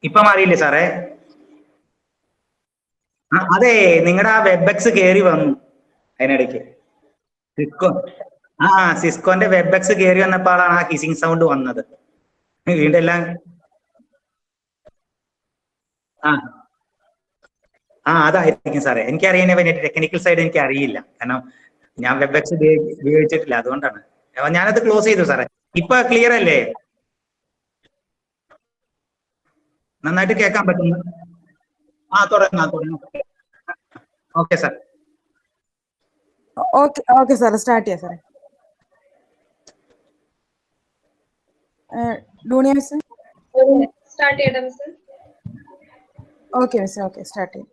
ഇപ്പം അറിയില്ലേ സാറേ? അതെ, നിങ്ങളുടെ ആ വെബെക്സ് കയറി വന്നു അതിനിടയ്ക്ക്. സിസ്കോ സിസ്കോന്റെ വെബെക്സ് കയറി വന്നപ്പോഴാണ് ആ ഹിസിങ് സൗണ്ട് വന്നത്. വീണ്ടും എല്ലാം അതായിരിക്കും സാറേ. എനിക്കറിയാൻ ടെക്നിക്കൽ സൈഡ് എനിക്ക് അറിയില്ല, കാരണം ഞാൻ വെബെക്സ് ഉപയോഗിച്ചിട്ടില്ല, അതുകൊണ്ടാണ്. ഞാനത് ക്ലോസ് ചെയ്തു സാറേ. ഇപ്പൊ ക്ലിയർ അല്ലേ? നന്നായിട്ട് കേൾക്കാൻ പറ്റുന്നു. തുടങ്ങാം. Okay sir. Okay sir, start ചെയ്യാം സാറേ. ഡൂണിയ മിസ് സ്റ്റാർട്ട് ചെയ്യണം miss. Okay miss, okay start ചെയ്യാം.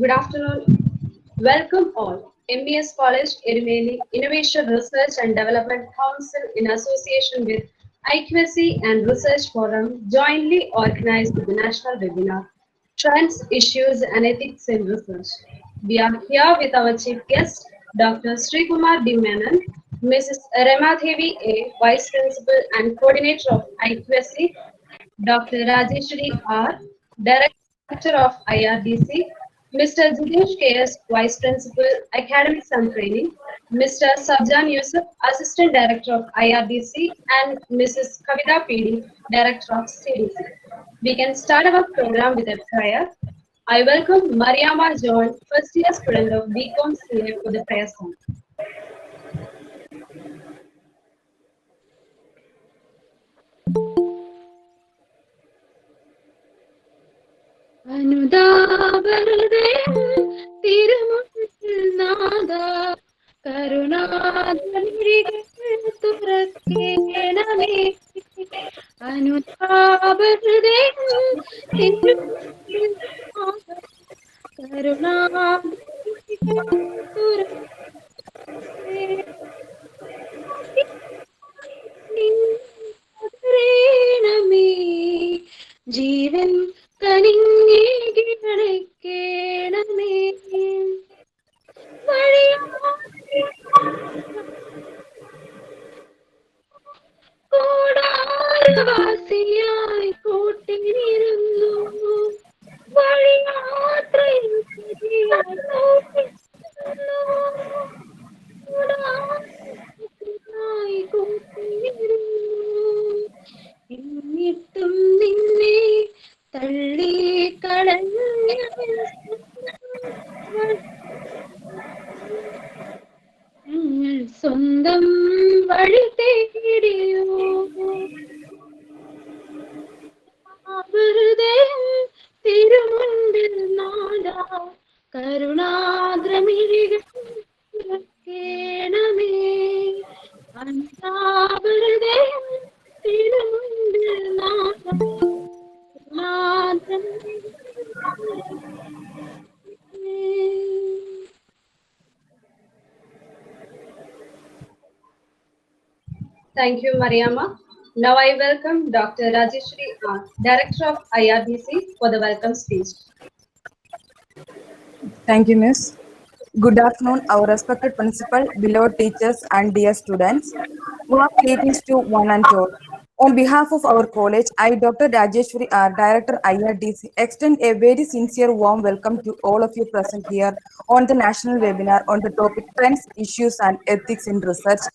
Good afternoon. Welcome all. MES College Erumel Innovation Research and Development Council in association with IQSC and Research Forum jointly organized the national webinar, Trends, Issues and Ethics in Research. We are here with our chief guest, Dr. Sreekumar D. Menon, Mrs. Remadevi A., Vice Principal and Coordinator of IQSC, Dr. Rajeshwari R., Director of IRDC, Mr. Jidesh K.S., Vice Principal, Academics and Training, Mr. Sabjan Yusuf, Assistant Director of IRDC, and Mrs. Kavita P.D., Director of CDC. We can start our program with a prayer. I welcome Mariama John, first year student of BCom CA, for the prayer song. അനുദാപഹൃദയം തിരുമുന്നിൽ നാദ കരുണാധനിഴികൾ തുറക്കേണമേ. അനുതാപഹൃദയം തിരുമുന്നിൽ നാദ കരുണാധനിഴികൾ തുറക്കേണമേ. ജീവൻ കനിഞ്ഞേ കിടക്കേണമേ. കൂടാരവാസിയായി കൂട്ടിനിരുന്നു വഴിയാത്രയിൽ കൂട്ടിനിരുന്നു. എന്നിട്ടും നിന്നെ തള്ളി കളഞ്ഞ സ്വന്തം വഴി തേടിയോ. ഹൃദയം തിരുമുണ്ടിൽ നാദ കരുണാദ്രമിഴികൾ തുറക്കേണമേ. ഹൃദയം തിരുമുണ്ടിൽ നാദ Thank you, Mariama. Now I welcome Dr. Rajeshwari R., Director of IRDC, for the welcome speech. Thank you, Miss. Good afternoon, our respected principal, beloved teachers, and dear students. Warm greetings to one and all. On behalf of our college, I, Dr. Rajeshwari R., Director IRDC, extend a very sincere warm welcome to all of you present here on the national webinar on the topic Trends, Issues, and Ethics in Research.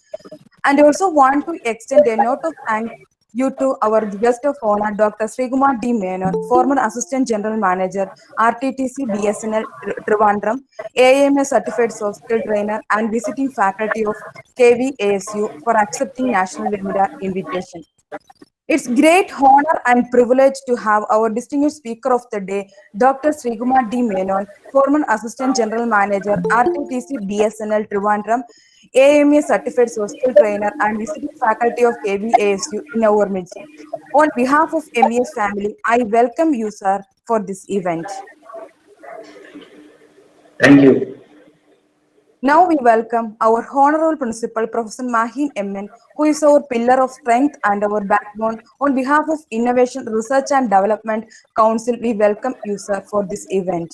And also want to extend a note of thanks you to our guest of honor, Dr. Sreekumar D. Menon, former Assistant General Manager, RTTC BSNL Trivandrum, AMS Certified Soft Skill Trainer, and visiting faculty of KVASU for accepting national webinar invitation. It's great honor and privilege to have our distinguished speaker of the day, Dr. Sreekumar D. Menon, former Assistant General Manager, RTTC BSNL Trivandrum, AMA Certified Social Trainer, and visiting faculty of KVASU in our midst. On behalf of MES family, I welcome you, sir, for this event. Thank you. Now we welcome our Honorable Principal, Professor Mahin MN, who is our pillar of strength and our backbone. On behalf of Innovation, Research and Development Council, we welcome you, sir, for this event.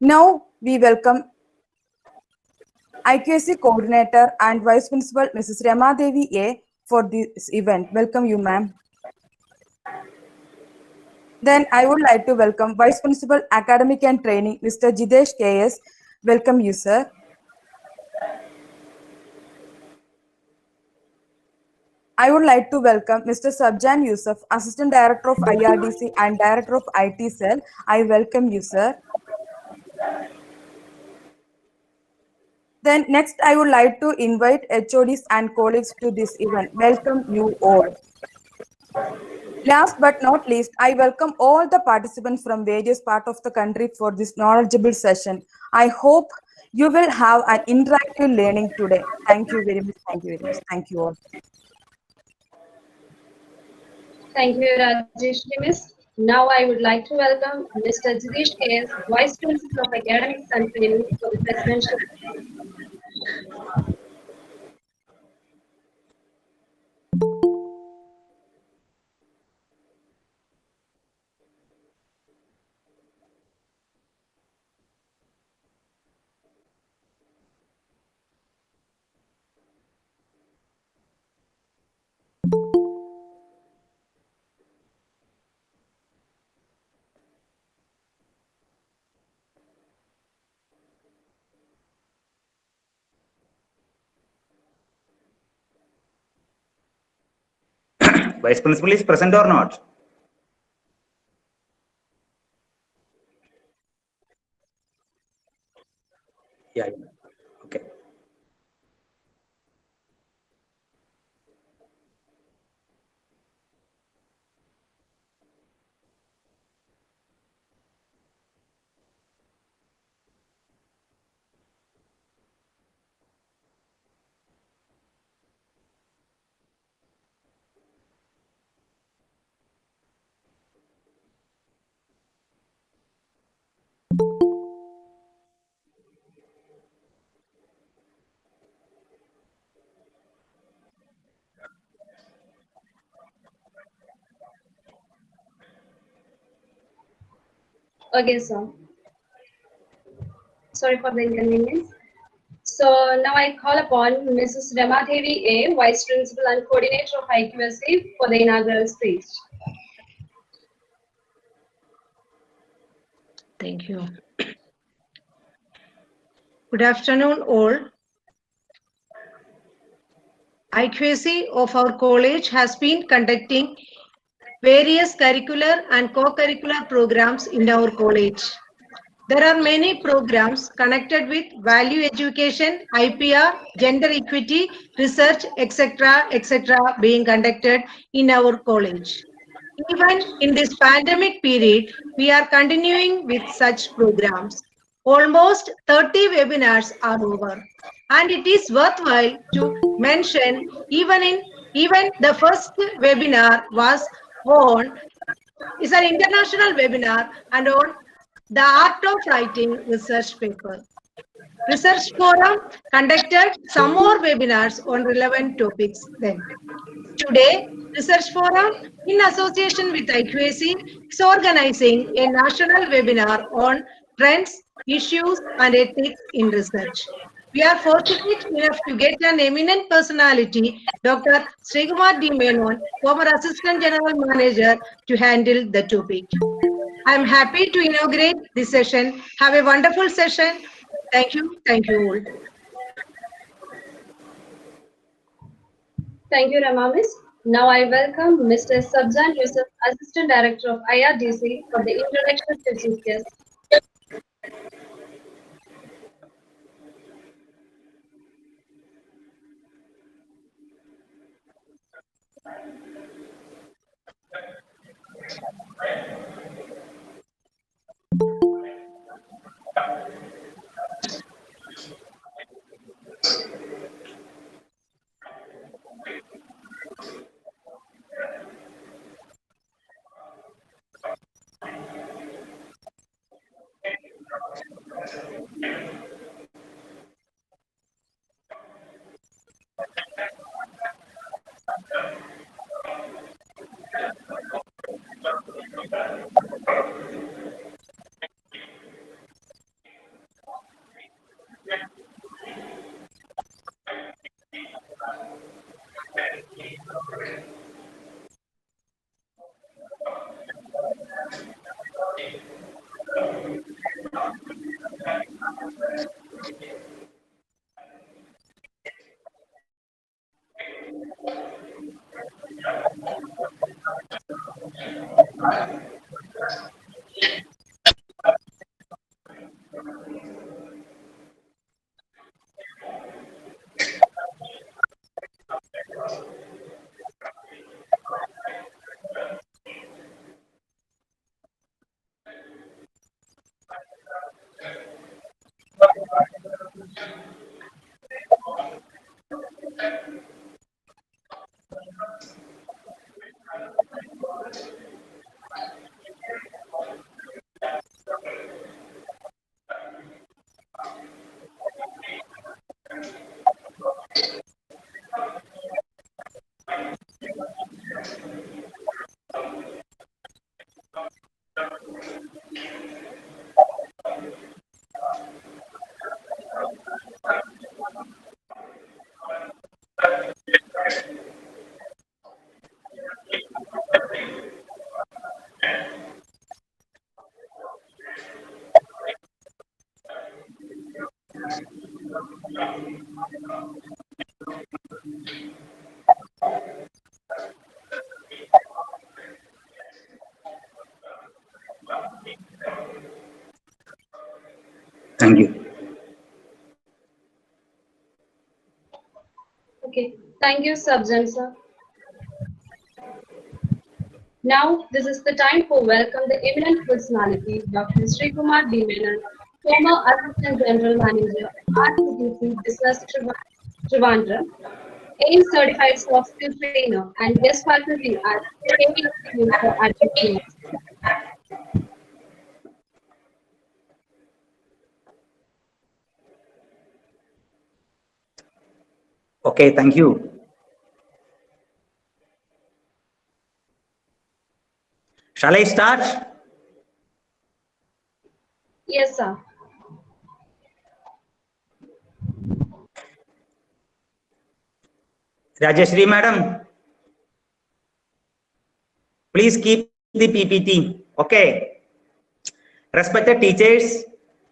Now we welcome IQAC Coordinator and Vice Principal Mrs. Rama Devi A for this event. Welcome you, ma'am. Then I would like to welcome Vice Principal Academic and Training, Mr. Jidesh KS. Welcome you, sir. I would like to welcome Mr. Sabjan Yusuf, Assistant Director of IRDC and Director of IT Cell. I welcome you, sir. Then next, I would like to invite HODs and colleagues to this event. Welcome you all. Last but not least, I welcome all the participants from various parts of the country for this knowledgeable session. I hope you will have an interactive learning today. Thank you very much. Thank you very much. Thank you all. Thank you, Rajesh Miss. Now I would like to welcome Mr. Jidesh KS, Vice Principal of Academics and Training for the Presidential. Vice Principal is present or not? Yeah. Okay. Okay, sir. Sorry for the inconvenience. So now I call upon Mrs. Rama Devi A, Vice Principal and Coordinator of IQSC for the inaugural speech. Thank you. Good afternoon, all. IQAC of our college has been conducting various curricular and co-curricular programs in our college. There are many programs connected with value education, IPR, gender equity, research, etc., being conducted in our college. Even in this pandemic period, we are continuing with such programs. Almost 30 webinars are over, and it is worthwhile to mention even the first webinar was on is an international webinar and on the art of writing research paper. Research Forum conducted some more webinars on relevant topics then. Today, Research Forum, in association with IQAC, is organizing a national webinar on trends, issues, and ethics in research. We are fortunate enough to get an eminent personality, Dr. Sreekumar Menon, former Assistant General Manager, to handle the topic. I am happy to inaugurate this session. Have a wonderful session. Thank you. Thank you all. Thank you, Rama Miss. Now I welcome Mr. Sabjan Yusuf, Assistant Director of IRDC for the introduction to chief guest. Thank you. Okay, thank you, Subjan sir. Now, this is the time for welcome the eminent personality, Dr. Sreekumar D. Menon, former Assistant General Manager, RCTC Business Trivandrum, AIM Certified Soft Skill Trainer, and guest faculty at KU for Advocates. Okay, thank you. Shall I start? Yes, sir. Rajeshri madam, please keep the PPT. Okay. Respected teachers,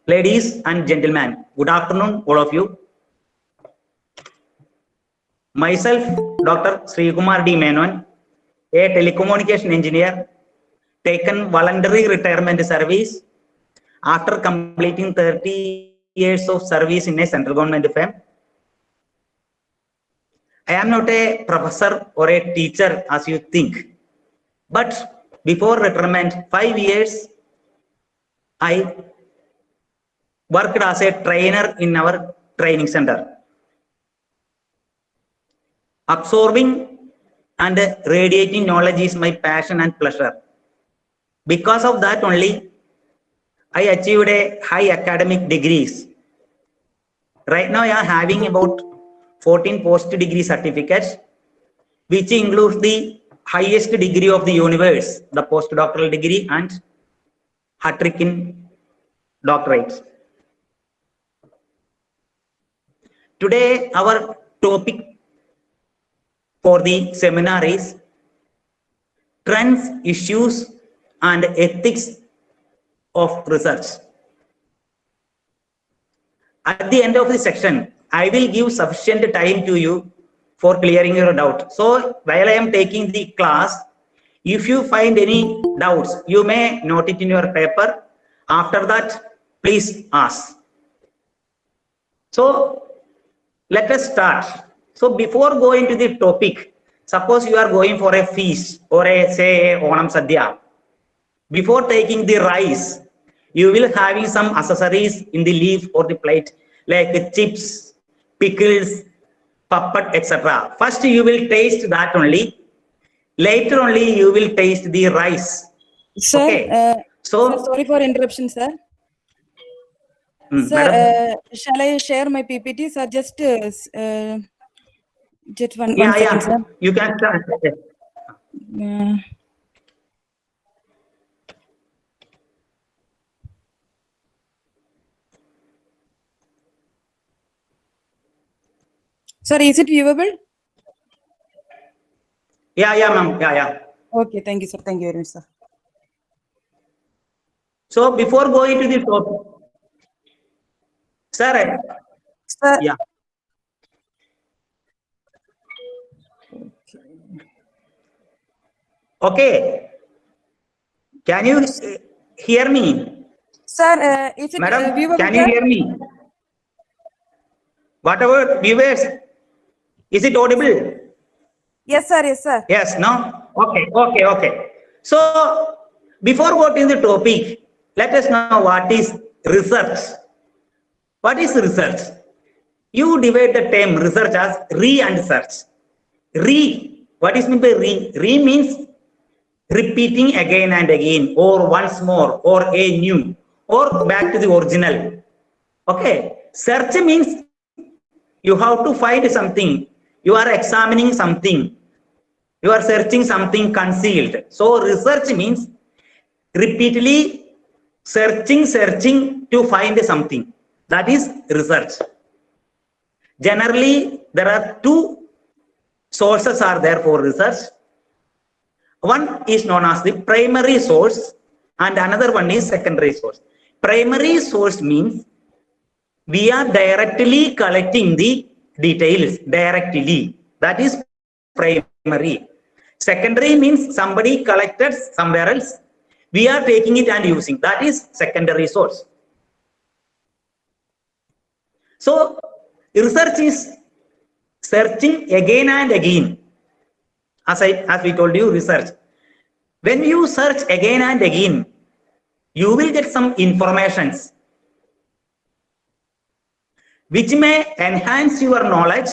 ladies and gentlemen, good afternoon, all of you. Myself, Dr. Sreekumar D. Menon, a telecommunication engineer, taken voluntary retirement service after completing 30 years of service in a central government firm. I am not a professor or a teacher as you think, but before retirement, 5 years, I worked as a trainer in our training center. Absorbing and radiating knowledge is my passion and pleasure. Because of that only, I achieved a high academic degrees. Right now, I am having about 14 post-degree certificates, which includes the highest degree of the universe, the postdoctoral degree and hat-trick in doctorates. Today, our topic for the seminar is trends, issues, and ethics of research. At the end of the section, I will give sufficient time to you for clearing your doubt. So while I am taking the class, if you find any doubts, you may note it in your paper. After that, please ask. So let us start. So before going to the topic, suppose you are going for a feast or a say Onam Sadhya. Before taking the rice, you will having some accessories in the leaf or the plate like chips, pickles, puppet, etc. First you will taste that only. Later only you will taste the rice. Sir, Okay. sir, sorry for interruption, sir. Sir, madam? shall I share my PPT, sir? Just one Yeah, second, sir. you can start. Sir, is it viewable? Yeah, ma'am. Yeah. Okay, thank you, sir. Thank you very much, sir. So before going to the topic, sir, Sir, yeah. Okay. Can you hear me? sir, is it Madam, viewable, can you sir? hear me? Whatever viewers, is it audible? Yes, sir. Yes, sir. Yes, no? Okay. So before going to the topic, let us know what is research. What is research? You divide the term research as re and search. Re, what is meant by re? Re means repeating again and again, or once more, or a new, or back to the original. Okay. Search means you have to find something. You are examining something. You are searching something concealed. So research means repeatedly searching to find something. That is research. Generally, there are two sources are there for research. One is known as the primary source and another one is secondary source. Primary source means we are directly collecting the details directly. That is primary. Secondary means somebody collected somewhere else. We are taking it and using. That is secondary source. So research is searching again and again. As we told you, research. When you search again and again, you will get some informations which may enhance your knowledge,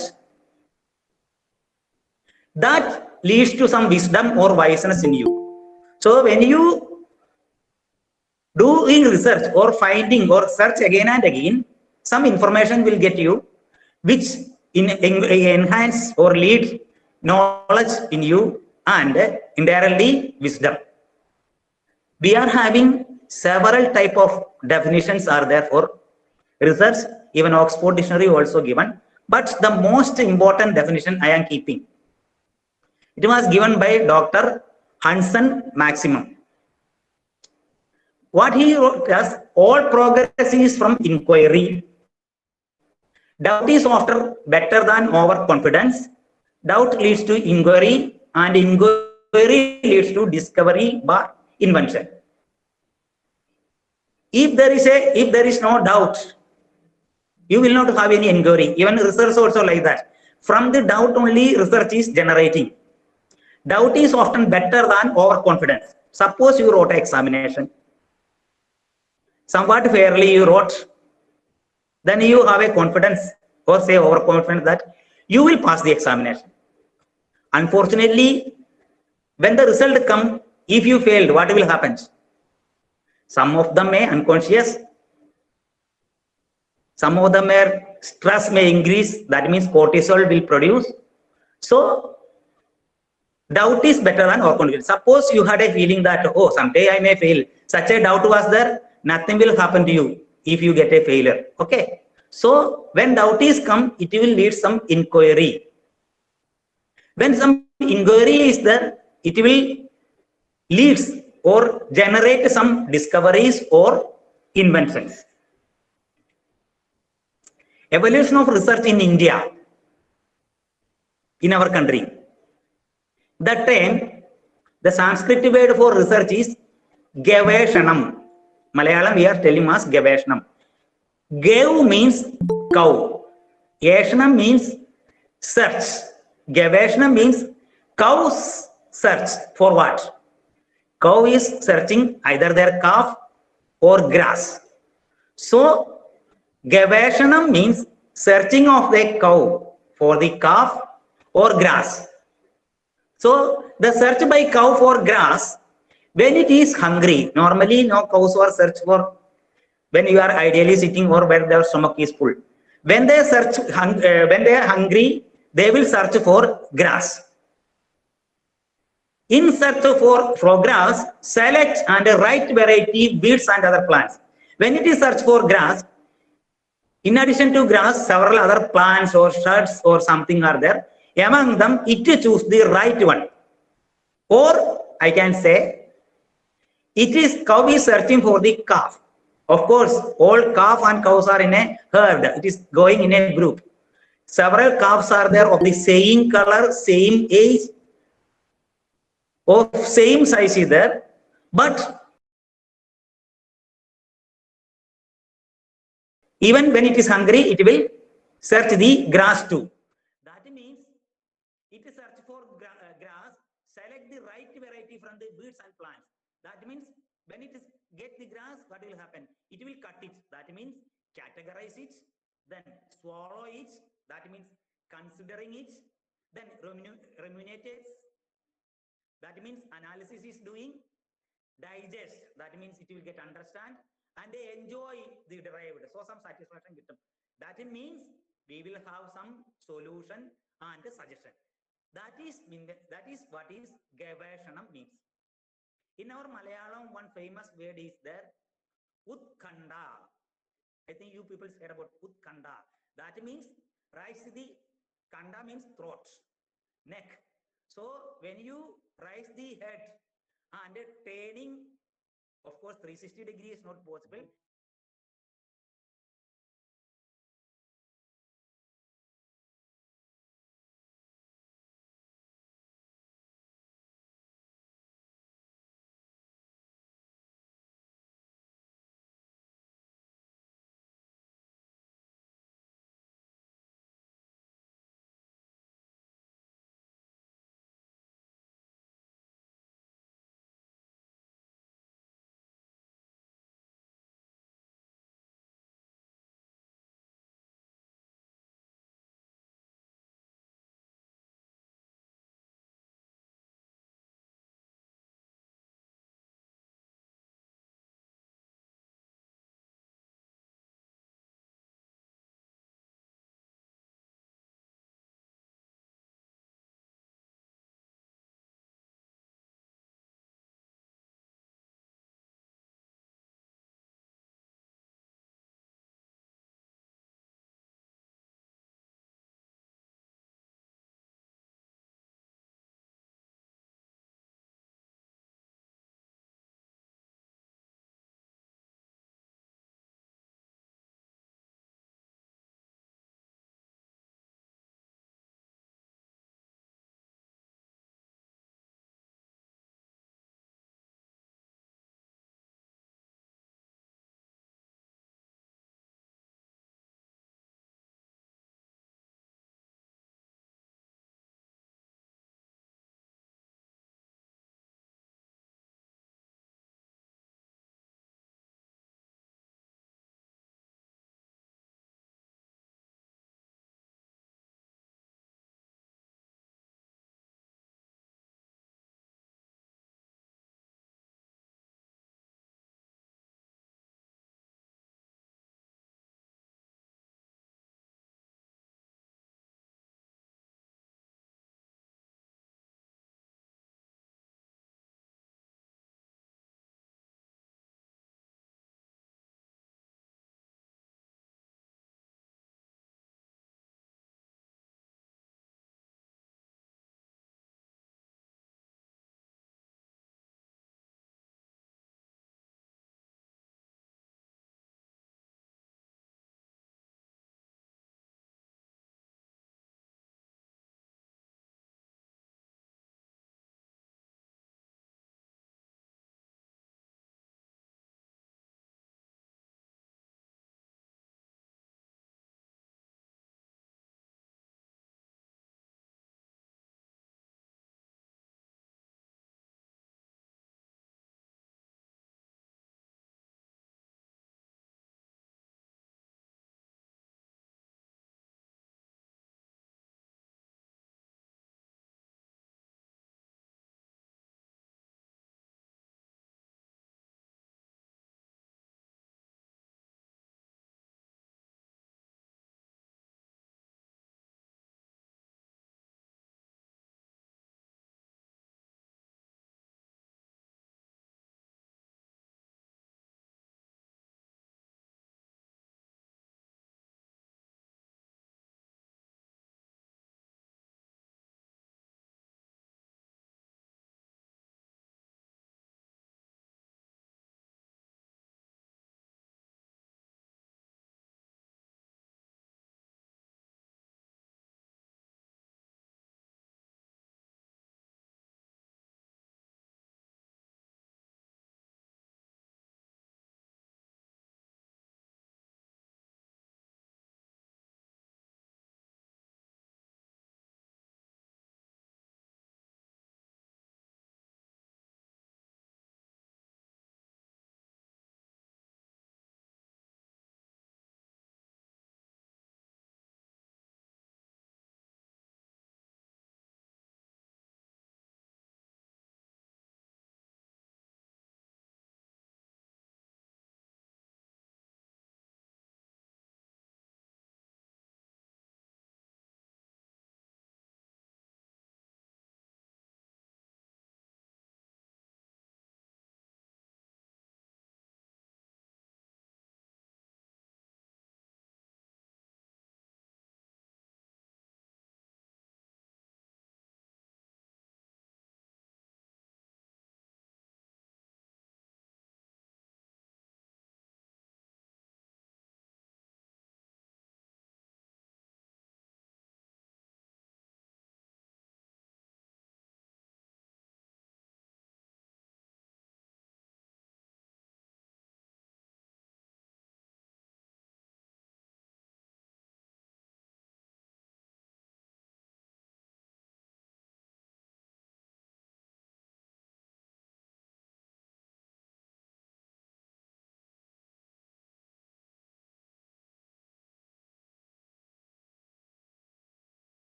that leads to some wisdom or wiseness in you. So when you doing research or finding or search again and again, some information will get you which enhance or lead knowledge in you and indirectly wisdom. We are having several type of definitions are there for research. Even Oxford Dictionary also given, but the most important definition I am keeping. It was given by Dr. Hansen Maximum. What he wrote as all progress is from inquiry. Doubt is often better than overconfidence. Doubt leads to inquiry and inquiry leads to discovery by invention. If there is no doubt, you will not have any inquiry. Even research also like that. From the doubt only research is generating. Doubt is often better than overconfidence. Suppose you wrote an examination. Somewhat fairly you wrote. Then you have a confidence or say overconfidence that you will pass the examination. Unfortunately, when the result comes, if you failed, what will happen? Some of them may unconscious. Some of them stress may increase. That means cortisol will produce. So doubt is better than overconfidence. Suppose you had a feeling that, oh, someday I may fail. Such a doubt was there, nothing will happen to you if you get a failure. Okay. So when doubt is come, it will lead some inquiry. When some inquiry is there, it will leads or generate some discoveries or inventions. Evolution of research in India, in our country. That time, the Sanskrit word for research is Gaveshanam. Malayalam we are telling us Gaveshanam. Gav means cow. Yeshanam means search. Gaveshanam means cows search for what? Cow is searching either their calf or grass. So Gaveshanam means searching of the cow for the calf or grass. So the search by cow for grass, when it is hungry, normally no cows are search for when you are ideally sitting or when their stomach is full. When they search, when they are hungry, they will search for grass. In search for grass, select and right variety weeds and other plants. When it is search for grass, In addition to grass, several other plants or shrubs or something are there. Among them, it choose the right one. Or I can say, it is cow is searching for the calf. Of course, all calf and cows are in a herd. It is going in a group. Several calves are there of the same color, same age, of same size is there. But even when it is hungry, it will search the grass too. That means it search for grass, select the right variety from the weeds and plants. That means when it is get the grass, what will happen? It will cut it. That means categorize it, then swallow it. That means considering it, then ruminate it. That means analysis is doing, digest. That means it will get understand and they enjoy the derived. So some satisfaction get them. That means we will have some solution and suggestion. That is what is Gaveshanam means. In our Malayalam, one famous word is there, Utkanda. I think you people heard about Utkanda. That means rise the Kanda means throat, neck. So when you raise the head and turning, of course 360 degrees is not possible.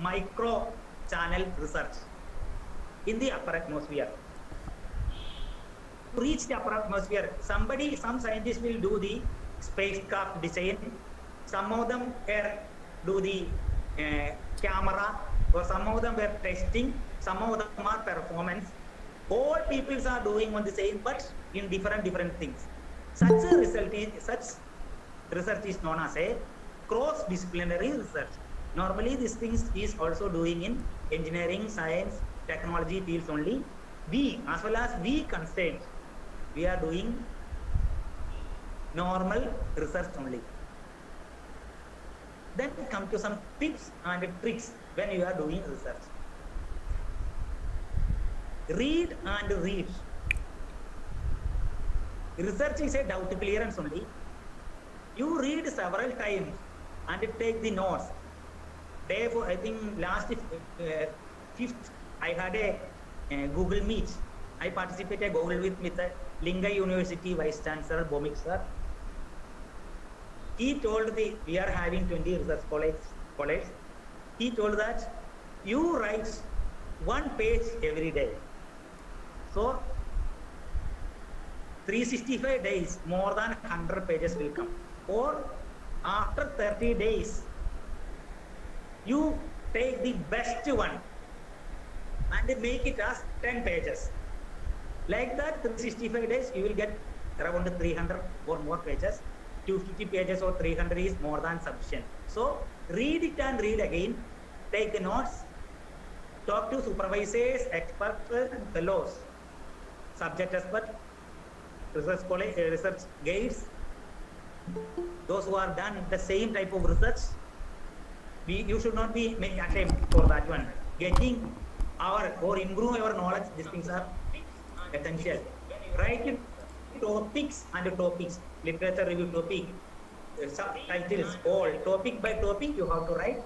micro channel research in the upper atmosphere. To reach the upper atmosphere, some scientists will do the spacecraft design, some of them do the camera, or some of them were testing, some of them are performance. All peoples are doing on the same, but in different things. Such research is known as a cross-disciplinary research. Normally, these things is also doing in engineering, science, technology fields only. We, as well as we concerned, we are doing normal research only. Then come to some tips and tricks when you are doing research. Read and read. Research is a doubt clearance only. You read several times and take the notes. Therefore, I think last 5th, I had a Google Meet. I participated Google with the Linga University Vice Chancellor Bomik sir. He told we are having 20 research college. He told that you write 1 page every day. So 365 days, more than 100 pages will come. Or after 30 days, you take the best one and make it as 10 pages. Like that, 365 days, you will get around 300 or more pages. 250 pages or 300 is more than sufficient. So read it and read again. Take the notes. Talk to supervisors, experts, and fellows, subject expert, research guides, those who are done the same type of research. You should not be making attempt for that one. Getting or improve our knowledge, these things are essential. Write topics and topics, literature review topic, subtitles, all topic by topic you have to write.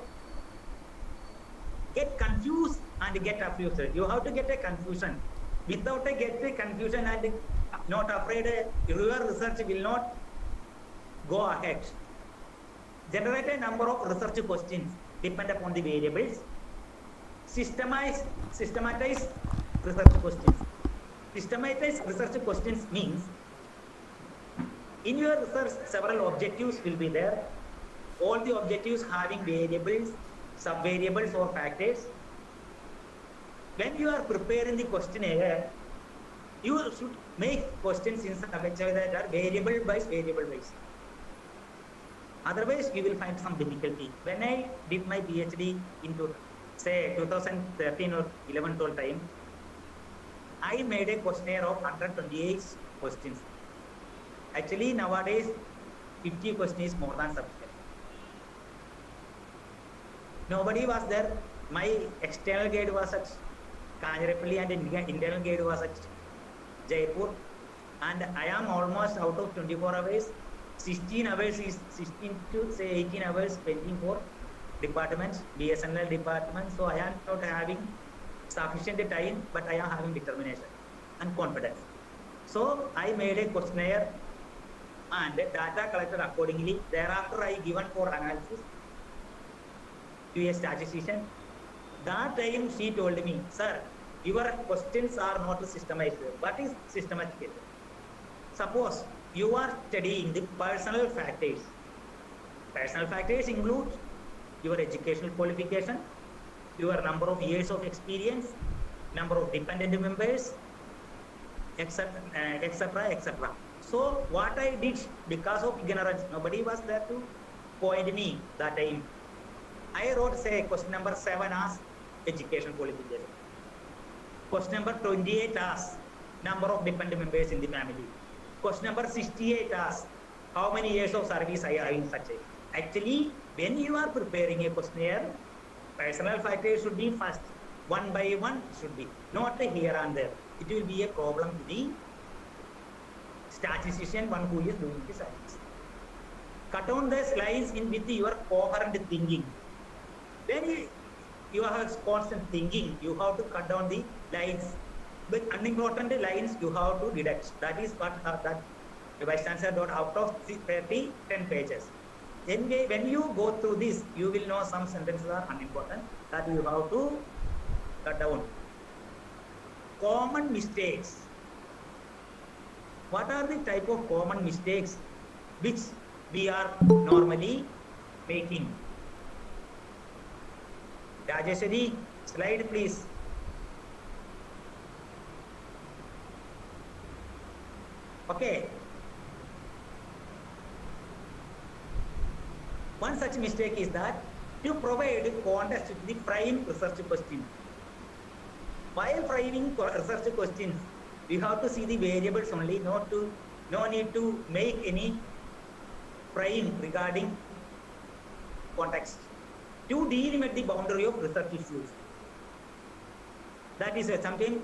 Get confused and get confused. You have to get a confusion. Without a confusion and not afraid, your research will not go ahead. Generate a number of research questions depend upon the variables. Systematize research questions. Systematize research questions means in your research several objectives will be there. All the objectives having variables, sub-variables or factors. When you are preparing the questionnaire, you should make questions in such a way that are variable wise. Otherwise, you will find some difficulty. When I did my PhD into, say, 2013 or 11, 12 time, I made a questionnaire of 128 questions. Actually, nowadays, 50 questions is more than sufficient. Nobody was there. My external guide was at Kanjarapalli and internal guide was at Jaipur. And I am almost out of 24 hours. 16 hours is 16 to say 18 hours pending for departments, BSNL department. So I am not having sufficient time, but I am having determination and confidence. So I made a questionnaire and data collected accordingly. Thereafter, I given for analysis to a statistician. That time she told me, sir, your questions are not systematic. What is systematic? Suppose you are studying the personal factors. Personal factors include your educational qualification, your number of years of experience, number of dependent members, etc., etc. So what I did, because of ignorance, nobody was there to point me that time. I wrote, say, question number 7 as education qualification. Question number 28 as number of dependent members in the family. Question number 68 asks how many years of service I have in such a. Actually, when you are preparing a questionnaire, personal factors should be first. One by one should be, not here and there. It will be a problem to the statistician, one who is doing the science. Cut down the lines in with your coherent thinking. When you have constant thinking, you have to cut down the lines. But unimportant lines you have to deduct. That is what that the Vice Chancellor got out of 30, 10 pages. Anyway, when you go through this, you will know some sentences are unimportant that you have to cut down. Common mistakes. What are the type of common mistakes which we are normally making? Rajeshwari, slide please. Okay. One such mistake is that to provide context to the prime research question. While framing research questions, we have to see the variables only, no need to make any frame regarding context. To delimit the boundary of research issues. That is something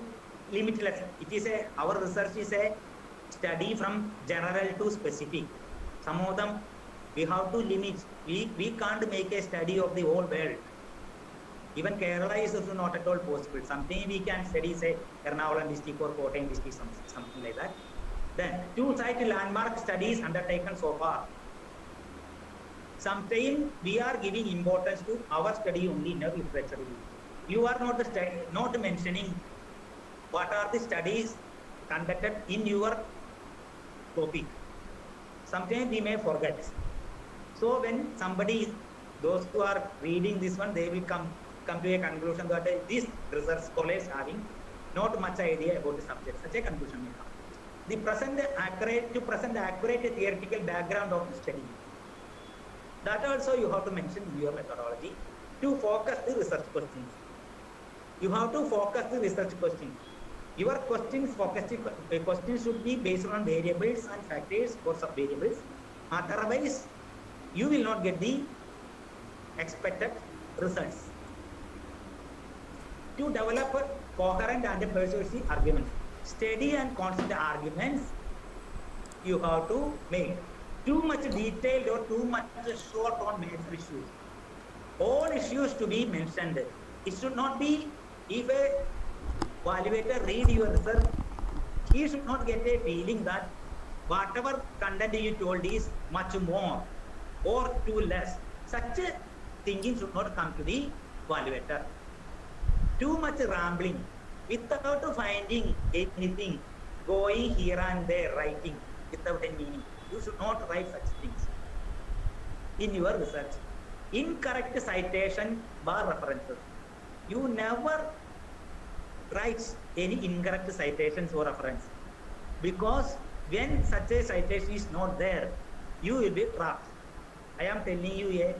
limitless. It is our research is a study from general to specific. Some of them we have to limit. We can't make a study of the whole world. Even Kerala is also not at all possible. Something we can study, say, Ernakulam district or Kottayam district, something like that. Then, to cite landmark studies undertaken so far. Sometimes we are giving importance to our study only in our literature. You are not mentioning what are the studies conducted in your topic. Sometimes we may forget. So when somebody, those who are reading this one, they will come to a conclusion that this research college having not much idea about the subject. Such a conclusion may come. To present accurate theoretical background of the study. That also you have to mention in your methodology. To focus the research questions. You have to focus the research questions. Your questions should be based on variables and factors or sub-variables. Otherwise, you will not get the expected results. To develop coherent and persuasive arguments. Steady and constant arguments you have to make. Too much detailed or too much short on major issues. All issues to be mentioned. It should not be, if a evaluator read your research, he should not get a feeling that whatever content you told is much more or too less. Such a thinking should not come to the evaluator. Too much rambling without finding anything, going here and there, writing without any meaning. You should not write such things in your research. Incorrect citation bar references. You never write any incorrect citations or reference, because when such a citation is not there, you will be trapped. I am telling you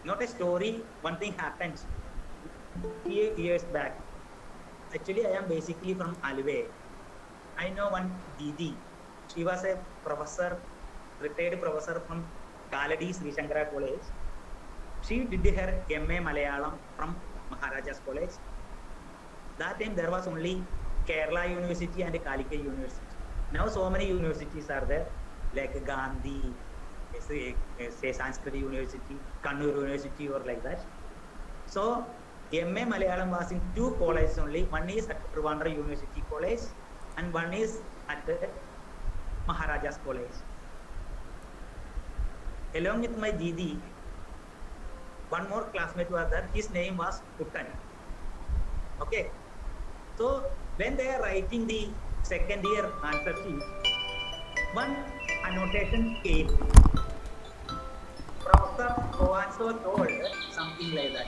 not a story. One thing happened years back. Actually, I am basically from Alve. I know one Didi. She was a professor, retired professor from Kaladi Sri Shankara College. She did her MA Malayalam from Maharaja's College. That time there was only Kerala University and Calicut University. Now so many universities are there, like Gandhi, say Sanskrit University, Kannur University or like that. So MA Malayalam was in two colleges only. One is at Trivandrum University College and one is at Maharaja's College. Along with my Didi, one more classmate was there. His name was Puttan. Okay. So when they are writing the second year answer sheet, one annotation came. Professor so told something like that.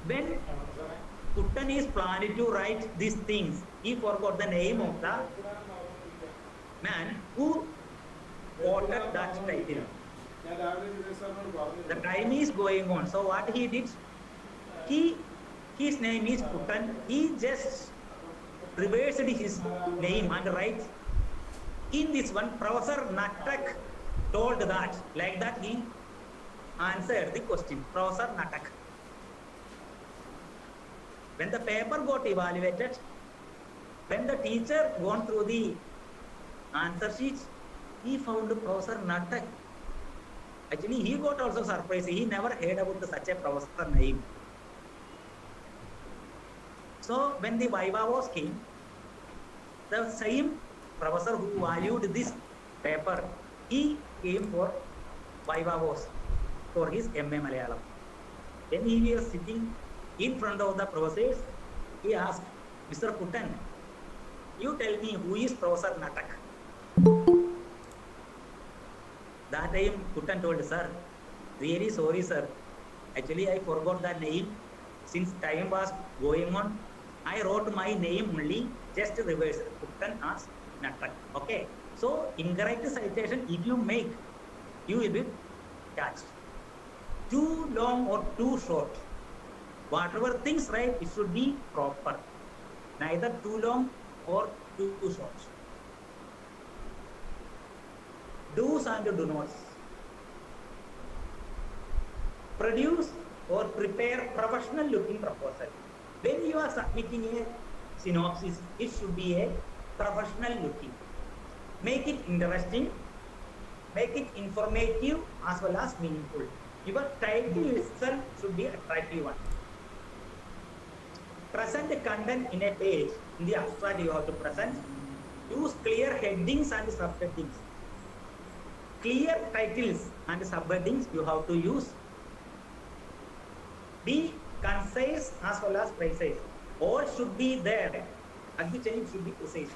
When Puttan is planning to write these things, he forgot the name of the man who quoted that title. The time is going on. So what he did, his name is Puttan. He just reversed his name and writes in this one. Professor Natak told that, like that he answered the question. Professor Natak. When the paper got evaluated, when the teacher gone through the answer sheets, he found Professor Natak. Actually, he got also surprised. He never heard about such a professor name. So when the Viva was came, the same professor who valued this paper, he came for Viva was for his MA Malayalam. When he was sitting in front of the professors, he asked, Mr. Puttan, you tell me who is Professor Natak? That time Puttan told, sir, really sorry, sir. Actually, I forgot that name. Since time was going on, I wrote my name only, just reverse. Puttan asked Natak. Okay. So, incorrect citation, if you make, you will be catched. Too long or too short. Whatever things right, it should be proper. Neither too long or too short. Do's and do nots. Produce or prepare professional looking proposal. When you are submitting a synopsis, it should be a professional looking. Make it interesting, make it informative as well as meaningful. Your title itself should be attractive one. Present the content in a page. In the abstract you have to present. Use clear headings and subheadings. Clear titles and subheadings you have to use. Be concise as well as precise. All should be there. At the time should be precise.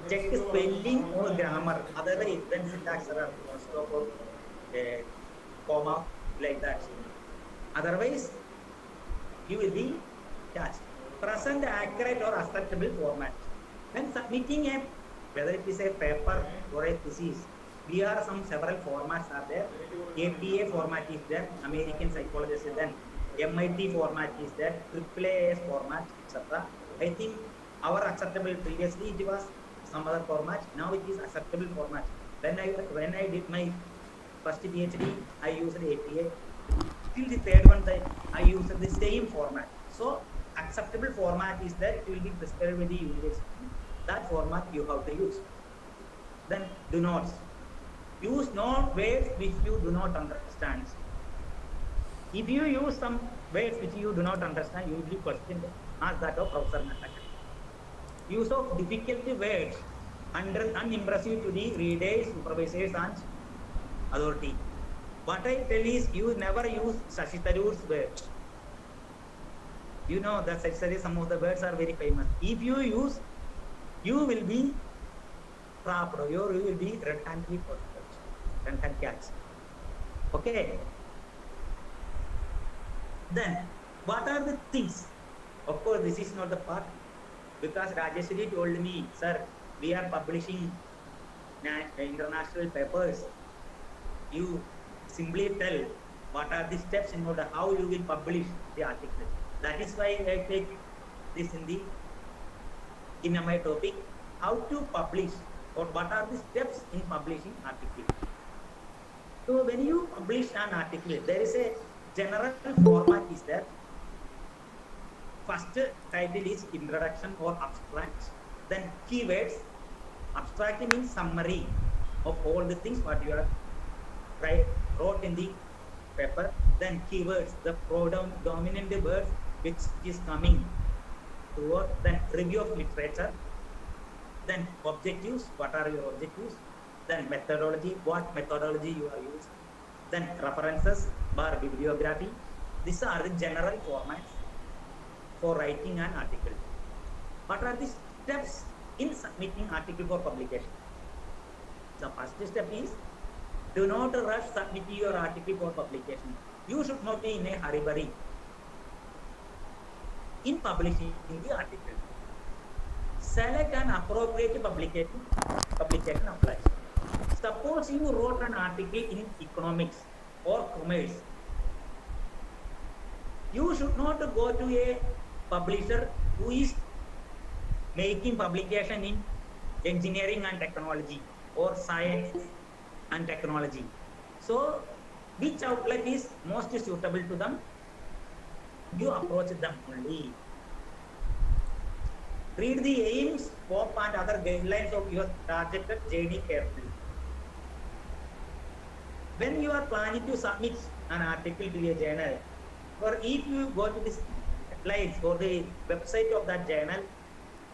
Check the spelling or grammar. Otherwise, then syntax error, stop or comma like that. Otherwise, you will be catched. Present accurate or acceptable format. When submitting a, whether it is a paper or a thesis, we are several formats are there. APA format is there. American Psychologist is there. MIT format is there. AAAS format, etc. I think our acceptable previously it was some other format. Now it is acceptable format. When I did my first PhD, I used APA. Till the third one, I used the same format. So acceptable format is that it will be prescribed with the university. That format you have to use. Then do nots. Use no words which you do not understand. If you use some words which you do not understand, you will be questioned. Ask that of Professor Natak. Use of difficult words unimpressive to the readers, supervisors, and authority. What I tell is, you never use Shashi Tharoor's words. You know that Shashi Tharoor, some of the words are very famous. If you use, you will be trapped, or you will be red-handed catch. Okay. Then, what are the things? Of course, this is not the part, because Rajeshwari told me, sir, we are publishing international papers. You simply tell what are the steps in order how you will publish the article. That is why I take this in my topic, how to publish, or what are the steps in publishing article. So when you publish an article, there is a general format is there. First title is introduction or abstract. Then keywords. Abstract means summary of all the things what you are wrote in the paper. Then keywords, the dominant words which is coming toward. Then review of literature. Then objectives, what are your objectives? Then methodology, what methodology you are using. Then references, bar bibliography. These are the general formats for writing an article. What are the steps in submitting article for publication? The first step is, do not rush submitting your article for publication. You should not be in a hurry in publishing the article. Select an appropriate publication applies. Suppose you wrote an article in economics or commerce. You should not go to a publisher who is making publication in engineering and technology or science and technology. So, which outlet is most suitable to them? You approach them only. Read the aims, scope, and other guidelines of your targeted JD carefully. When you are planning to submit an article to a journal, or if you go to the slides or the website of that journal,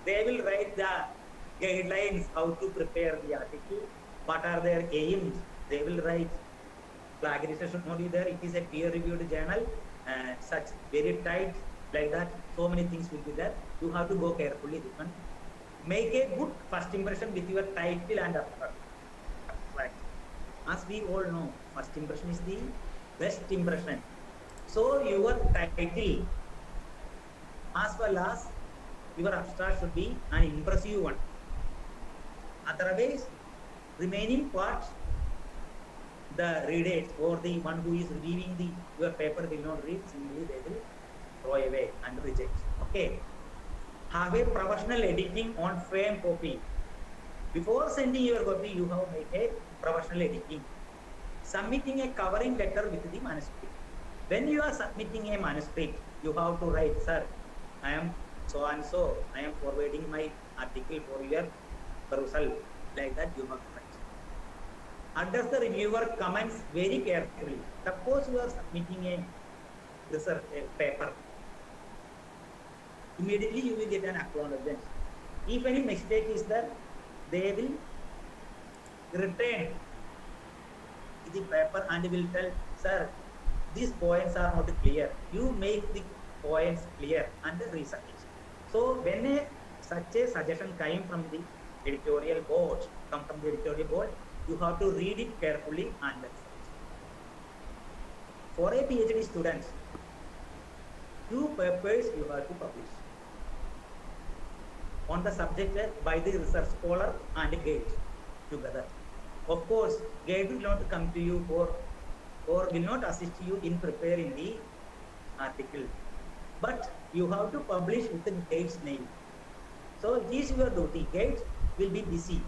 they will write the guidelines how to prepare the article, what are their aims, they will write. plagiarism should not be there. It is a peer-reviewed journal, such very tight like that. So many things will be there. You have to go carefully. This one. Make a good first impression with your title and abstract. As we all know, first impression is the best impression. So your title as well as your abstract should be an impressive one. Otherwise, remaining part, the readers or the one who is reviewing your paper will not read, simply they will throw away and reject. Okay. Have a professional editing on frame copy. Before sending your copy, you have made a professional editing. Submitting a covering letter with the manuscript. When you are submitting a manuscript, you have to write, sir, I am so and so, I am forwarding my article for your perusal. Like that you have to write. Address the reviewer comments very carefully. Suppose you are submitting a research paper. Immediately you will get an acknowledgement. If any mistake is there, they will return the paper and will tell, sir, these points are not clear. You make the points clear and resubmit. So when such a suggestion came from the editorial board, you have to read it carefully and resubmit. For a PhD student, 2 papers you have to publish on the subject by the research scholar and guide together. Of course, guide will not come to you or will not assist you in preparing the article, but you have to publish with the guide's name. So it is your duty. Guide will be busy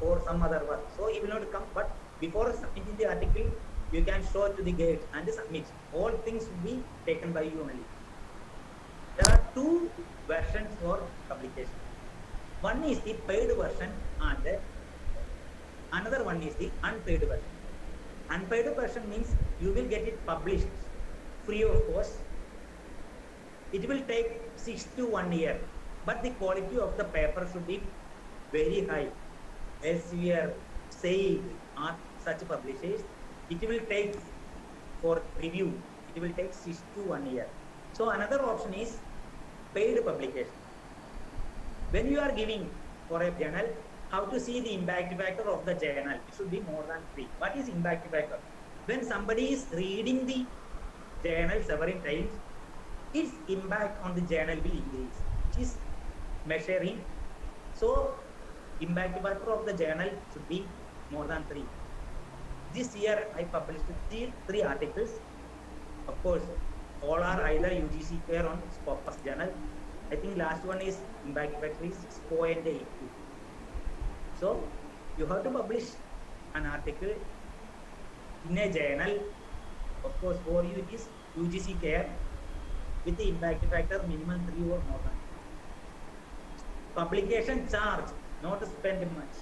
or some other work, so he will not come, but before submitting the article, you can show to the guide and submit. All things will be taken by you only. There are 2 versions for publication. One is the paid version and another one is the unpaid version. Unpaid version means you will get it published free of cost. It will take 6 to 1 year, but the quality of the paper should be very high. Elsewhere, say on such publishers, it will take for review, it will take 6 to 1 year. So another option is paid publication. When you are giving for a journal, how to see the impact factor of the journal? It should be more than 3. What is impact factor? When somebody is reading the journal several times, its impact on the journal will increase, which is measuring. So impact factor of the journal should be more than 3. This year I published 3 articles. Of course, all are either UGC fair on Scopus journal. I think last one is impact factor is 6.82. So you have to publish an article in a journal. Of course, for you it is UGC care with the impact factor minimum 3 or more than. Publication charge, not spend much.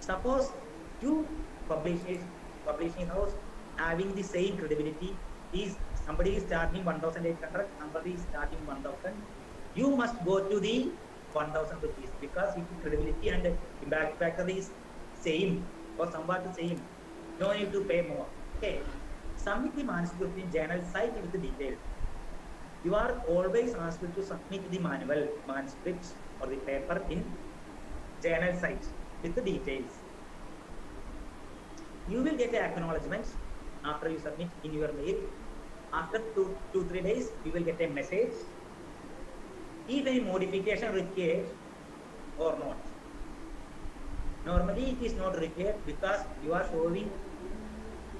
Suppose 2 publishing house having the same credibility, is somebody is charging 1,800, somebody is charging 1,000. You must go to the 1,000 rupees because if the credibility and impact factor is same or somewhat the same, no need to pay more. Okay. Submit the manuscript in journal site with the details. You are always asked to submit the manual manuscripts or the paper in journal site with the details. You will get the acknowledgements after you submit in your mail. After 2-3 days, you will get a message if any modification required or not. Normally, it is not required because you are showing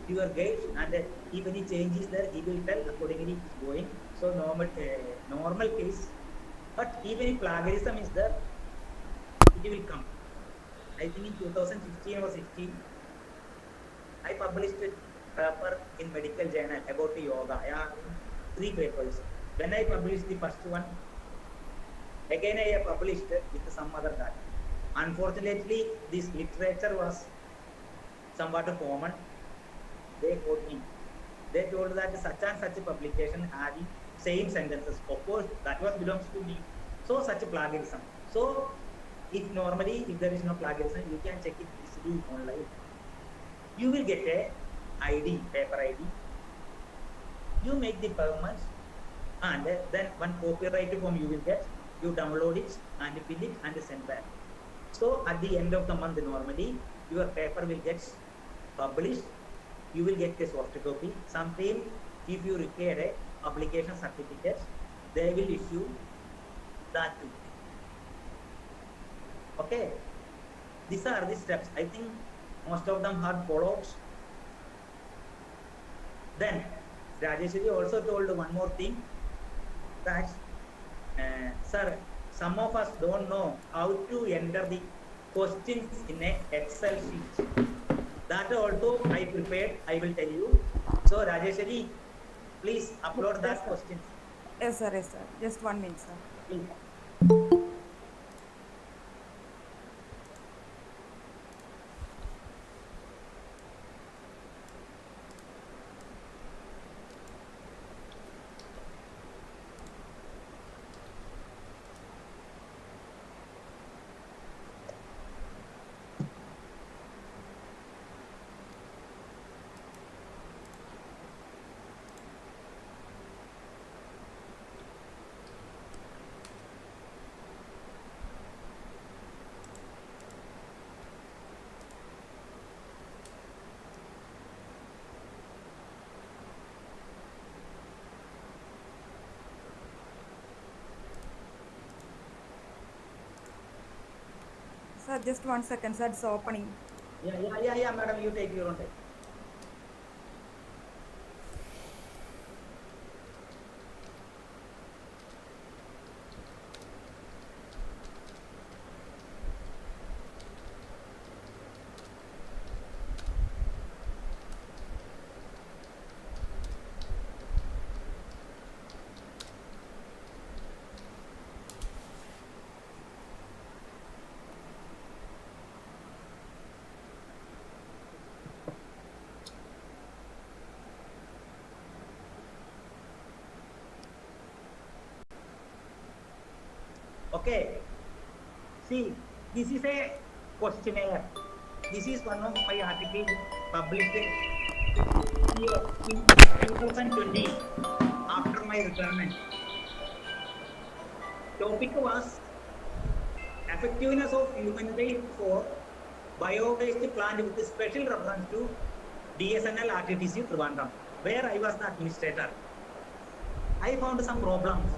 your guide, and if any change is there, he will tell accordingly it is going. So normal case. But if any plagiarism is there, it will come. I think in 2015 or 16, I published a paper in medical journal about the yoga. I have 3 papers. When I published the first one, again I published with some other data. Unfortunately, this literature was somewhat common. They quote me. They told that such and such a publication having same sentences. Of course, that was belongs to me. So such a plagiarism. So if normally if there is no plagiarism, you can check it easily online. You will get a ID, paper ID. You make the payments, and then one copyright form you will get. You download it and fill it and send back. So at the end of the month, normally your paper will get published. You will get a soft copy. Sometimes, if you require a publication certificate, they will issue that too. Okay, these are the steps. I think most of them had followed. Then Rajeshwari also told one more thing, that sir, some of us don't know how to enter the questions in a Excel sheet. That also I prepared, I will tell you. So Rajeshwari, please upload that question. Yes, sir. Yes, sir. Just 1 minute, sir. Please. Sir, just 1 second, sir. It's opening. Yeah, madam, you take your own time. Okay, see, this is a questionnaire. This is one of my articles published here in 2020 after my retirement. Topic was effectiveness of human waste for bio-based plant with special reference to DSNL RTTC Trivandrum, where I was the administrator. I found some problems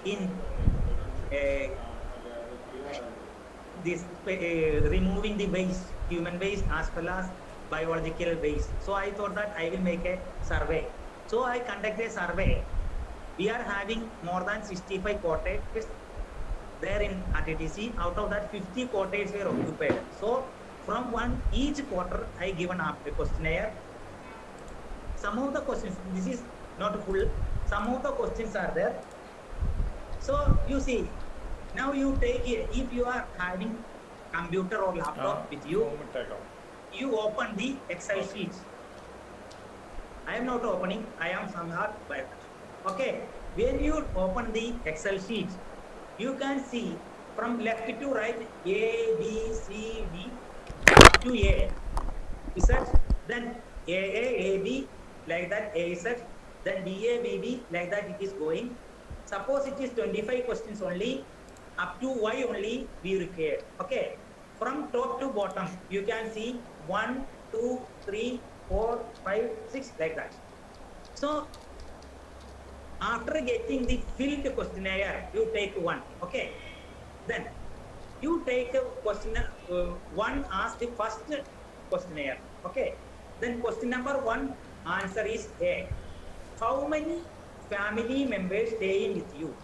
in this removing the waste, human waste as well as biological waste. So I thought that I will make a survey. So I conducted a survey. We are having more than 65 cottages there in RTTC. Out of that, 50 cottages were occupied. So from each quarter, I given a questionnaire. Some of the questions, this is not full, some of the questions are there. So you see, now you take it, if you are having computer or laptop with you, you open the Excel sheet. I am not opening, I am somewhere by that. Okay, when you open the Excel sheet, you can see from left to right, A, B, C, D, up to A. Z, then A, B, like that, A, Z, then D, A, B, B, like that it is going. Suppose it is 25 questions only, up to Y only we require. Okay, from top to bottom, you can see 1, 2, 3, 4, 5, 6, like that. So, after getting the filled questionnaire, you take one. Okay, then you take a questionnaire, one as the first questionnaire. Okay, then question number 1 answer is A. How many family members staying with you?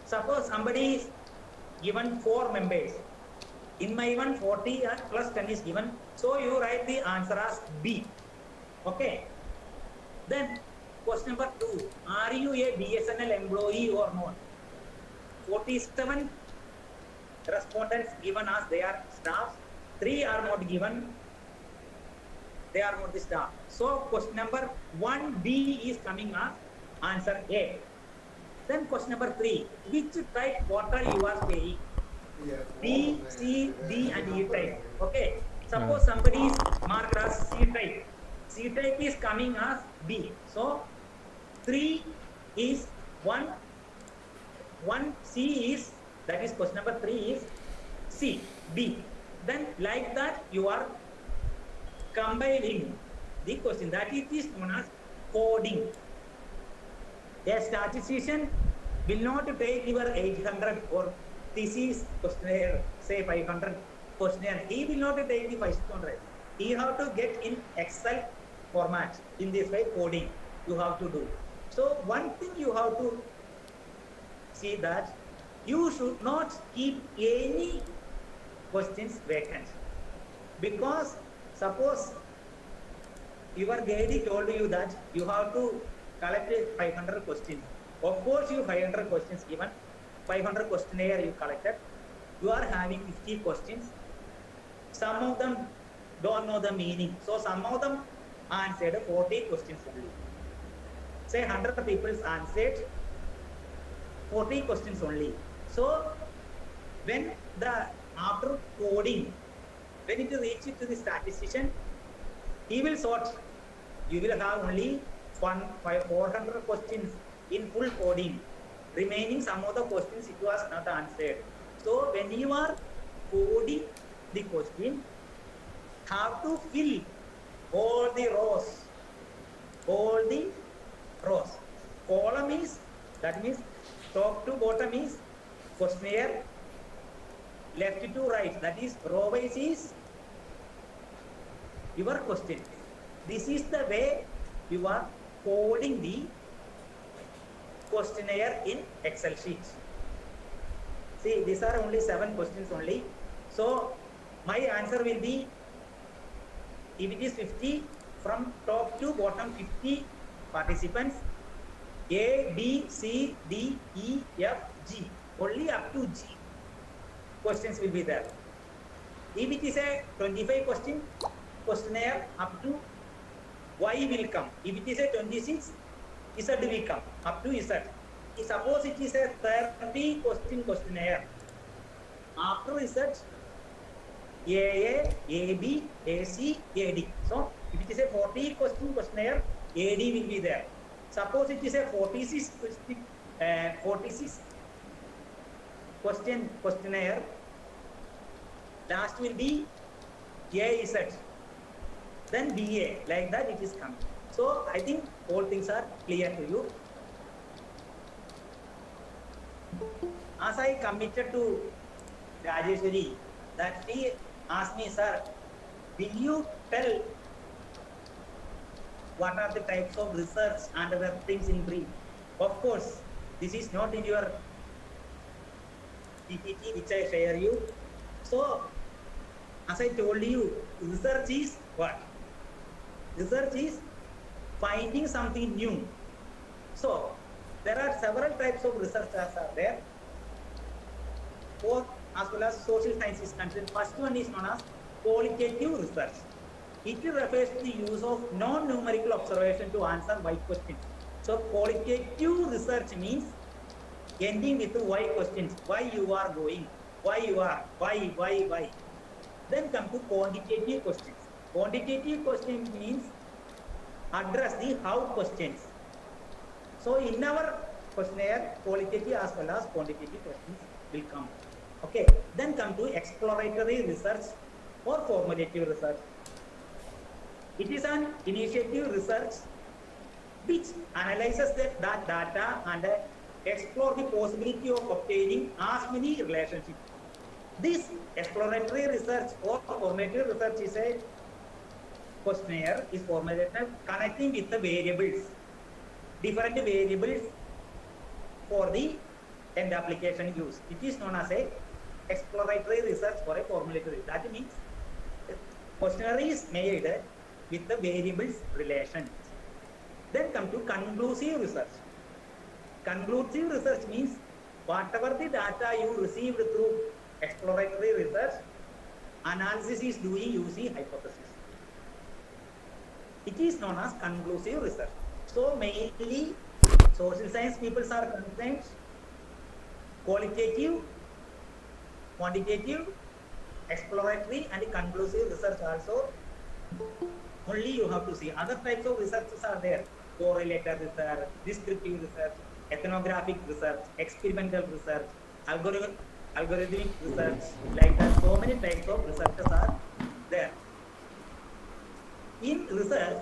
Suppose somebody is given 4 members. In my one 40 plus 10 is given. So you write the answer as B. Okay. Then question number 2. Are you a BSNL employee or not? 47 respondents given as they are staff. 3 are not given. They are not the staff. So question number 1B is coming as answer A. Then question number 3. Which type water you are paying? B, C, D and E type. Okay. Suppose somebody is marked as C type. C type is coming as B. So 3 is 1. 1 C is, that is question number 3 is C, B. Then like that you are compiling the question. That it is known as coding. A statistician will not take your 800 or thesis questionnaire, say 500 questionnaire. He will not take the 500. He have to get in Excel format. In this way, coding you have to do. So one thing you have to see that you should not keep any questions vacant, because suppose your guide told you that you have to collect 500 questions. Of course, you 500 questions given, 500 questionnaire you collected. You are having 50 questions. Some of them don't know the meaning. So some of them answered 40 questions only. Say 100 people answered 40 questions only. So when after coding, when it reaches to the statistician, he will sort. You will have only 400 questions in full coding. Remaining some of the questions it was not answered. So when you are coding the question, have to fill all the rows. All the rows. Column is, that means top to bottom is questionnaire. Left to right, that is row wise is your question. This is the way you are coding the questionnaire in Excel sheet. See, these are only 7 questions only. So my answer will be, if it is 50, from top to bottom 50 participants, A, B, C, D, E, F, G, only up to G questions will be there. If it is a 25 question questionnaire, up to Y will come. If it is a 26, Z will come, up to Z. Suppose it is a 30 question questionnaire, after Z, AA, AB, AC, AD. So if it is a 40 question questionnaire, AD will be there. Suppose it is a 46 question questionnaire, last will be AZ, then BA, like that it is coming. So I think all things are clear to you. As I committed to Rajeshwari, that he asked me, sir, will you tell what are the types of research and other things in brief? Of course, this is not in your PPT which I share you. So, as I told you, research is what? Research is finding something new. So, there are several types of researchers are there. Both as well as social science is concerned. First one is known as qualitative research. It refers to the use of non-numerical observation to answer why questions. So qualitative research means ending with why questions. Why you are going? Why you are? Why? Then come to quantitative questions. Quantitative questions means address the how questions. So in our questionnaire, qualitative as well as quantitative questions will come. Okay. Then come to exploratory research or formative research. It is an initiative research which analyzes that data and explore the possibility of obtaining as many relationships. This exploratory research or formative research is a questionnaire is formulated connecting with the variables, different variables for the end application use. It is known as a exploratory research or a formulatory. That means questionnaire is made with the variables relation. Then come to conclusive research. Conclusive research means whatever the data you received through exploratory research, analysis is doing using hypothesis. It is known as conclusive research. So mainly social science people are concerned qualitative, quantitative exploratory and conclusive research also only you have to see. Other types of researches are there: correlated research, descriptive research, ethnographic research, experimental research, algorithmic research, like that. So many types of researches are there. In research,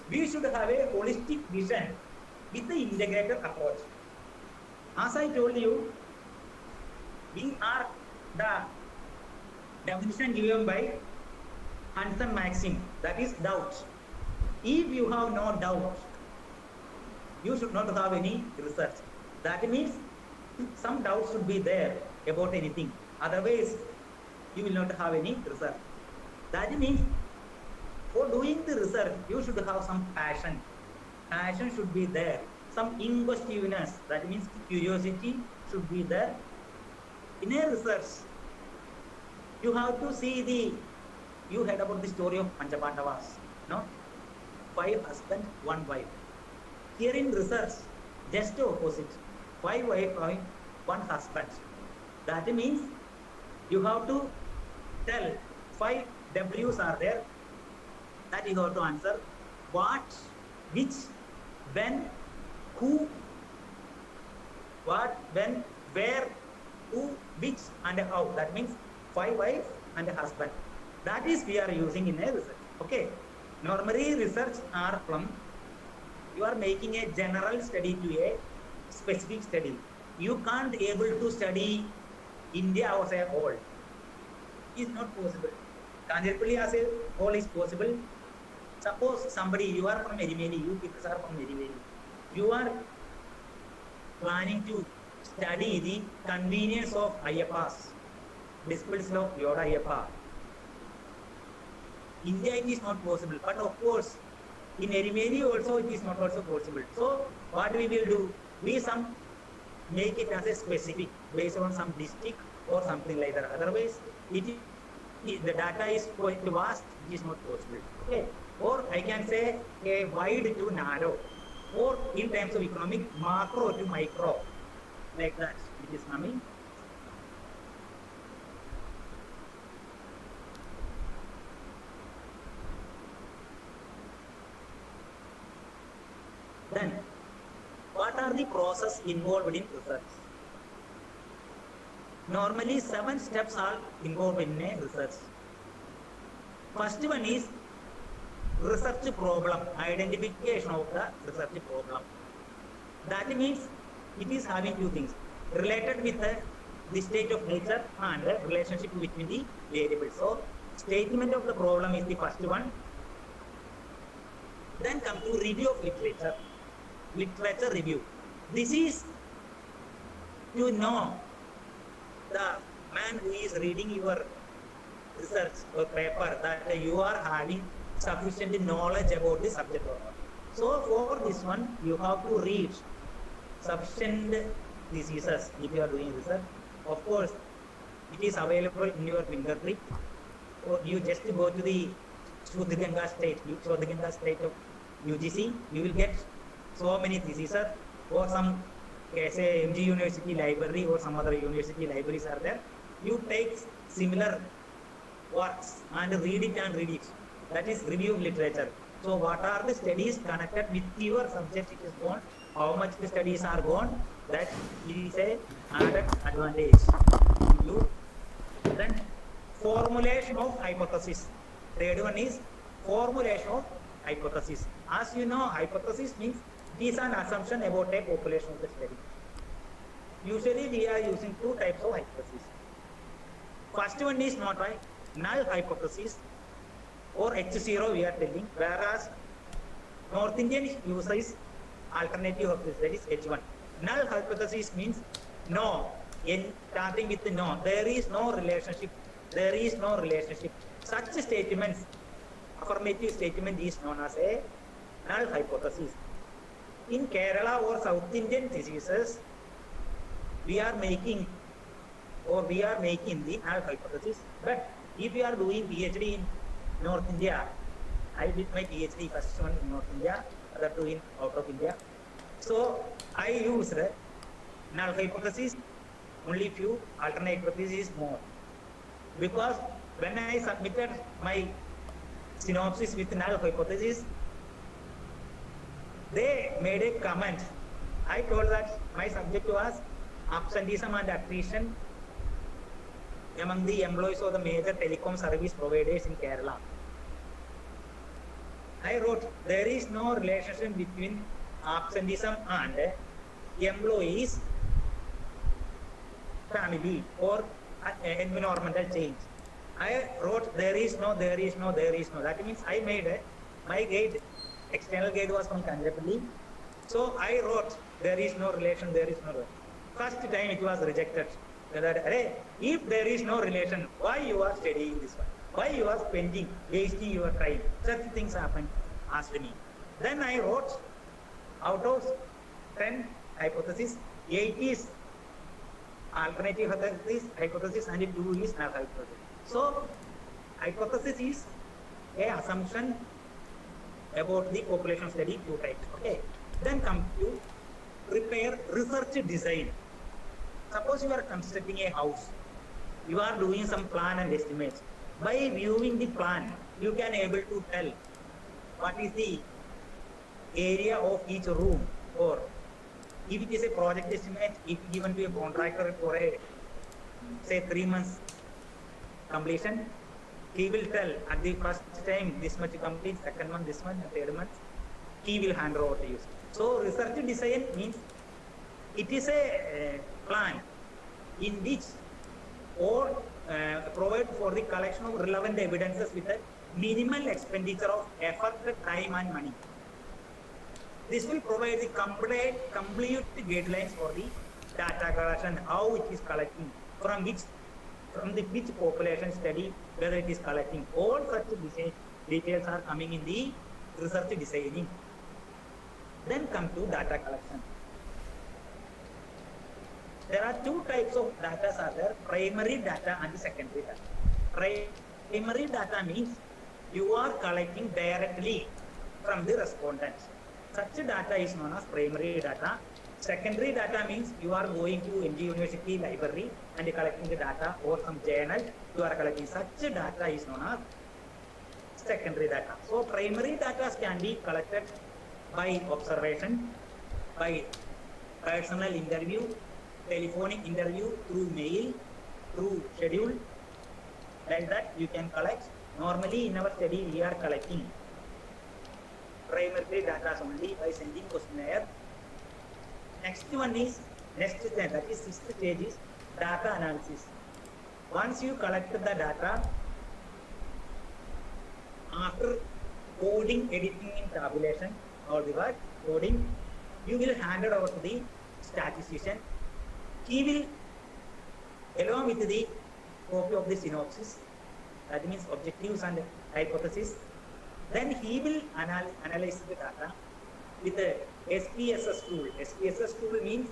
we should have a holistic vision with the integrated approach. As I told you, we are the definition given by Hansen maxim, that is doubt. If you have no doubt, you should not have any research. That means some doubt should be there about anything. Otherwise, you will not have any research. That means for doing the research, you should have some passion. Passion should be there. Some inquisitiveness, that means curiosity should be there. In a research, you have to see you heard about the story of Panchapandavas, no? 5 husbands, 1 wife. Here in research, just the opposite. 5 wives, 1 husband. That means you have to tell 5 W's are there, that you have to answer: what, which, when, who, what, when, where, who, which, and how. That means 5 wives and a husband. That is we are using in a research. Okay. Normally research are from, you are making a general study to a specific study. You can't able to study India as a whole. It is not possible. Kandirpalli as a whole is possible. Suppose somebody, you are from Erumely, you people are from Erumely. You are planning to study the convenience of Ayyappas, disciples of Lord Ayyappa. India it is not possible, but of course in Erumely also it is not also possible. So what we will do, we make it as a specific based on some district or something like that. Otherwise the data is quite vast, it is not possible. Okay. Or I can say a wide to narrow, or in terms of economic, macro to micro, like that it is coming. Then, what are the process involved in research? Normally 7 steps are involved in a research. First one is research problem, identification of the research problem. That means it is having 2 things related with the state of nature and the relationship between the variables. So statement of the problem is the first one. Then come to review of literature. Literature review. This is to know the man who is reading your research or paper that you are having sufficient knowledge about the subject or not. So for this one, you have to read sufficient diseases if you are doing research. Of course, it is available in your fingertip, or you just go to the Shodhganga state of UGC, you will get so many diseases, or some say MG University library or some other university libraries are there. You take similar works and read it. That is review of literature. So what are the studies connected with your subject it is gone, how much the studies are gone, that is a added advantage. Then formulation of hypothesis. Third one is formulation of hypothesis. As you know, hypothesis means it is an assumption about a population of the study. Usually we are using 2 types of hypothesis. First one is not a null hypothesis, or H0 we are telling, whereas North Indian uses alternative of this, that is H1. Null hypothesis means no, starting with no, there is no relationship. Such statements, affirmative statement is known as a null hypothesis. In Kerala or South Indian diseases, we are making the null hypothesis. But if you are doing PhD in North India, I did my PhD first one in North India, other 2 in out of India. So I used null hypothesis, only few, alternate hypothesis more. because when I submitted my synopsis with null hypothesis, they made a comment. I told that my subject was absenteeism and attrition among the employees of the major telecom service providers in Kerala. I wrote, there is no relationship between absenteeism and employees' family or environmental change. I wrote, there is no. That means I made my guide, external guide was from Kanjapalli. So I wrote, there is no relation. First time it was rejected. If there is no relation, why you are studying this one? Why you are spending, wasting your time? Such things happen, asked me. Then I wrote, out of 10 hypotheses, 8 is alternative hypothesis and 2 is null hypothesis. So hypothesis is a assumption about the population study, 2 types. Okay. Then come to prepare research design. Suppose you are constructing a house, you are doing some plan and estimates. By viewing the plan, you can able to tell what is the area of each room, or if it is a project estimate, if given to a contractor for a say 3 months completion, he will tell at the first time this much complete, second month this much, third month he will hand over to you. So research design means it is a plan in which or provide for the collection of relevant evidences with a minimal expenditure of effort, time and money. This will provide the complete guidelines for the data collection, how it is collecting, from which population study, whether it is collecting. All such details are coming in the research designing. Then come to data collection. There are 2 types of data are there, primary data and secondary data. Primary data means you are collecting directly from the respondents. Such data is known as primary data. Secondary data means you are going to NG University library and collecting the data, or some journal you are collecting. Such data is known as secondary data. So primary data can be collected by observation, by personal interview, telephonic interview, through mail, through schedule. Like that you can collect. Normally in our study we are collecting primary data only by sending questionnaire. Next one is, that is 6th stage is data analysis. Once you collect the data, after coding, editing and tabulation, or the word coding, you will hand it over to the statistician. He will, along with the copy of the synopsis, that means objectives and hypothesis, then he will analyze the data with a SPSS tool. SPSS tool means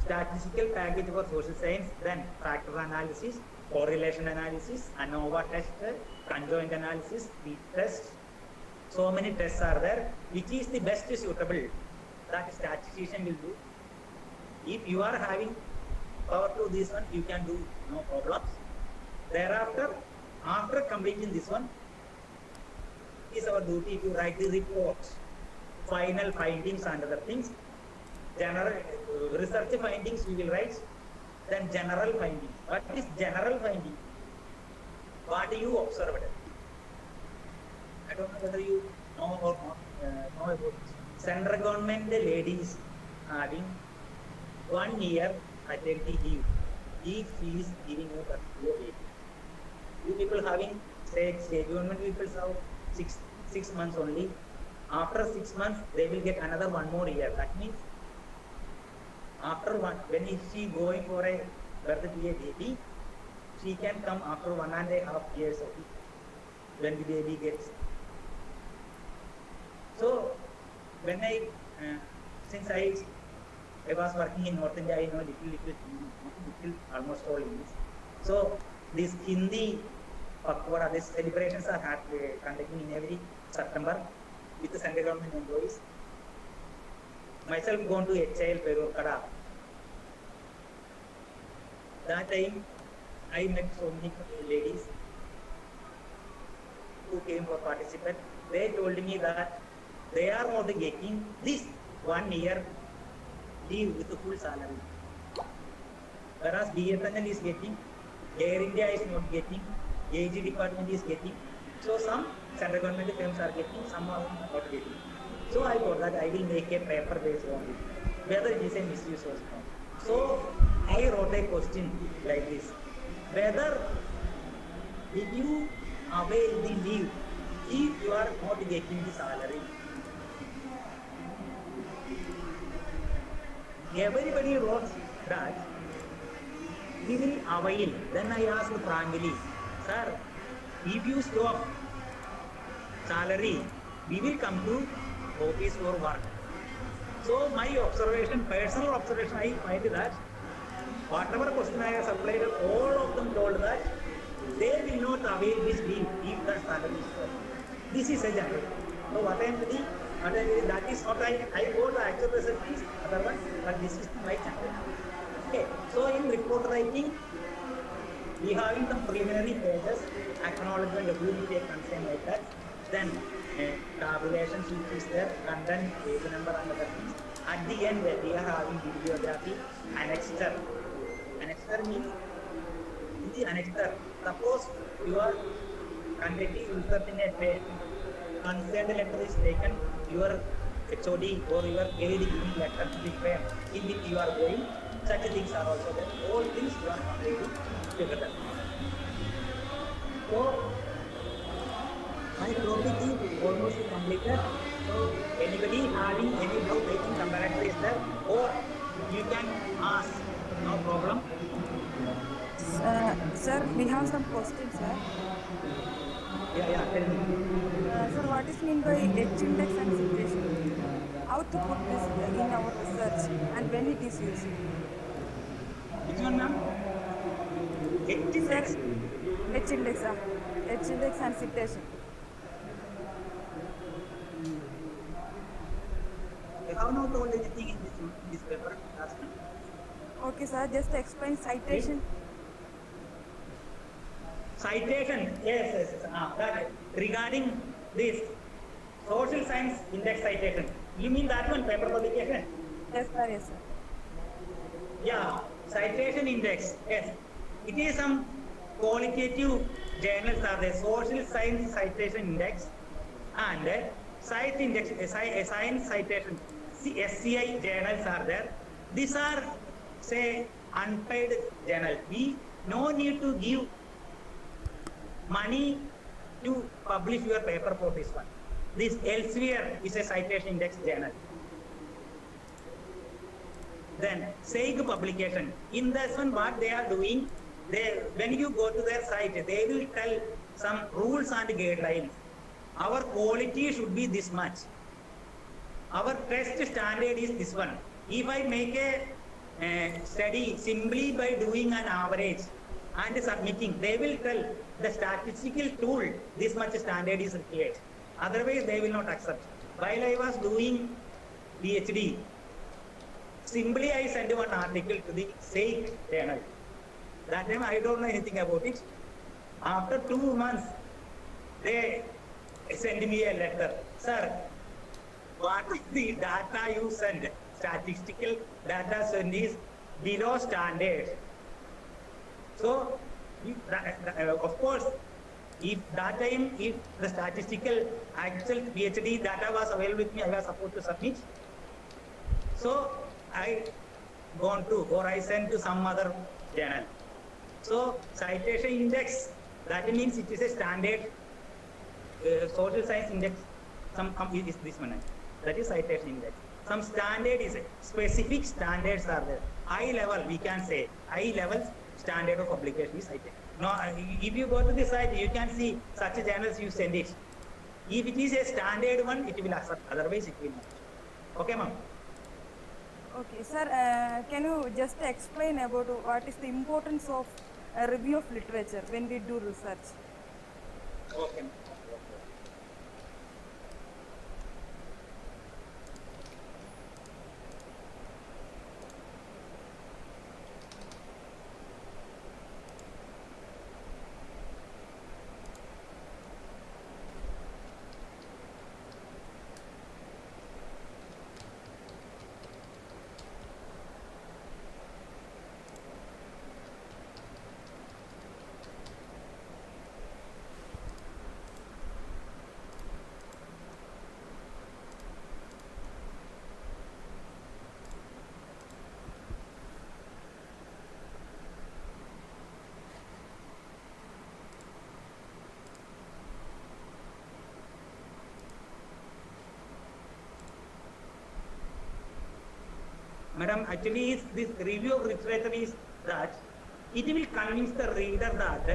statistical package for social science, then factor analysis, correlation analysis, ANOVA test, conjoint analysis, speed test. So many tests are there. Which is the best suitable that statistician will do. If you are having power to this one, you can do, no problems. Thereafter, after completing this one, it is our duty to write the report, final findings and other things. General research findings we will write, then general findings. What is general finding? What you observed? I don't know whether you know or not know about it. Central government ladies having 1 year maternity leave. If she is giving a birth to a baby. You people having state government people have 6 months only. After 6 months, they will get another 1 more year. That means after when is she going for a birth to a baby, she can come after 1.5 years of it, when the baby gets. So when since I was working in North India, I know little almost all English. So this Hindi Pakwara, these celebrations are conducting in every September with the central government employees. Myself gone to HIL Perur Kada. That time I met so many ladies who came for participate. They told me that they are not getting this 1 year leave with the full salary. Whereas BSNL is getting, Air India is not getting, AG department is getting. So some central government firms are getting, some are not getting. So I thought that I will make a paper based on it, whether it is a misuse or not. So I wrote a question like this: whether did you avail the leave if you are not getting the salary? Everybody wrote that we will avail. Then I asked frankly, sir, if you stop salary, we will come to office for work. So my observation, personal observation, I find that whatever question I have supplied, all of them told that they will not avail this leave if the salary is stopped. This is a general. So what I am doing, that is what I got the actual result is other one, but this is my channel. Okay, so in report writing, we having some preliminary pages, acknowledgement, who will take consent like that. Then tabulation sheet is there, content, page number and other things. At the end, we are having bibliography, annexure. Annexure means, in the annexure, suppose you are conducting research in a page, consent letter is taken, your HOD or your aid giving letter to the firm in which you are going, such things are also there. All things you are completing together. So, my topic is almost completed. So, anybody having any doubt, I think comparator is there, or you can ask, no problem. Sir, we have some questions, sir. Yeah, tell me. Sir, what is mean by H index and citation? How to put this in our research and when it is used? Which one, ma'am? H index. Sir, H index, H index and citation. I have not told anything in this paper. Last one. Okay, sir, just explain citation. Citation, yes. That regarding this social science index citation. You mean that one, paper publication? Yes, sir, yes, sir. Yeah, citation index. Yes, it is some qualitative journals are there. Social science citation index and science index, science citation, SCI journals are there. These are, say, unpaid journal. We no need to give money to publish your paper for this one. This elsewhere is a citation index journal. Then SAIG publication. In this one, what they are doing, when you go to their site, they will tell some rules and guidelines. Our quality should be this much. Our test standard is this one. If I make a study simply by doing an average and submitting, they will tell the statistical tool this much standard is required. Otherwise, they will not accept. While I was doing PhD, simply I sent one article to the SAIG journal. That time I don't know anything about it. After 2 months, they sent me a letter. Sir, what is the data you send? Statistical data sent is below standard. So, of course, if that time, if the statistical actual PhD data was available with me, I was supposed to submit. So, I gone to, or I sent to some other journal. So, citation index, that means it is a standard social science index, is this one. That is citation index. Some standard is specific standards are there. High level, we can say, high level standard of publication is citation. Now, if you go to the site, you can see such journals you send it. If it is a standard one, it will accept. Otherwise, it will not. Okay, ma'am. Okay, sir, can you just explain about what is the importance of a review of literature when we do research? Okay. madam, actually is this review of literature is that it will convince the reader that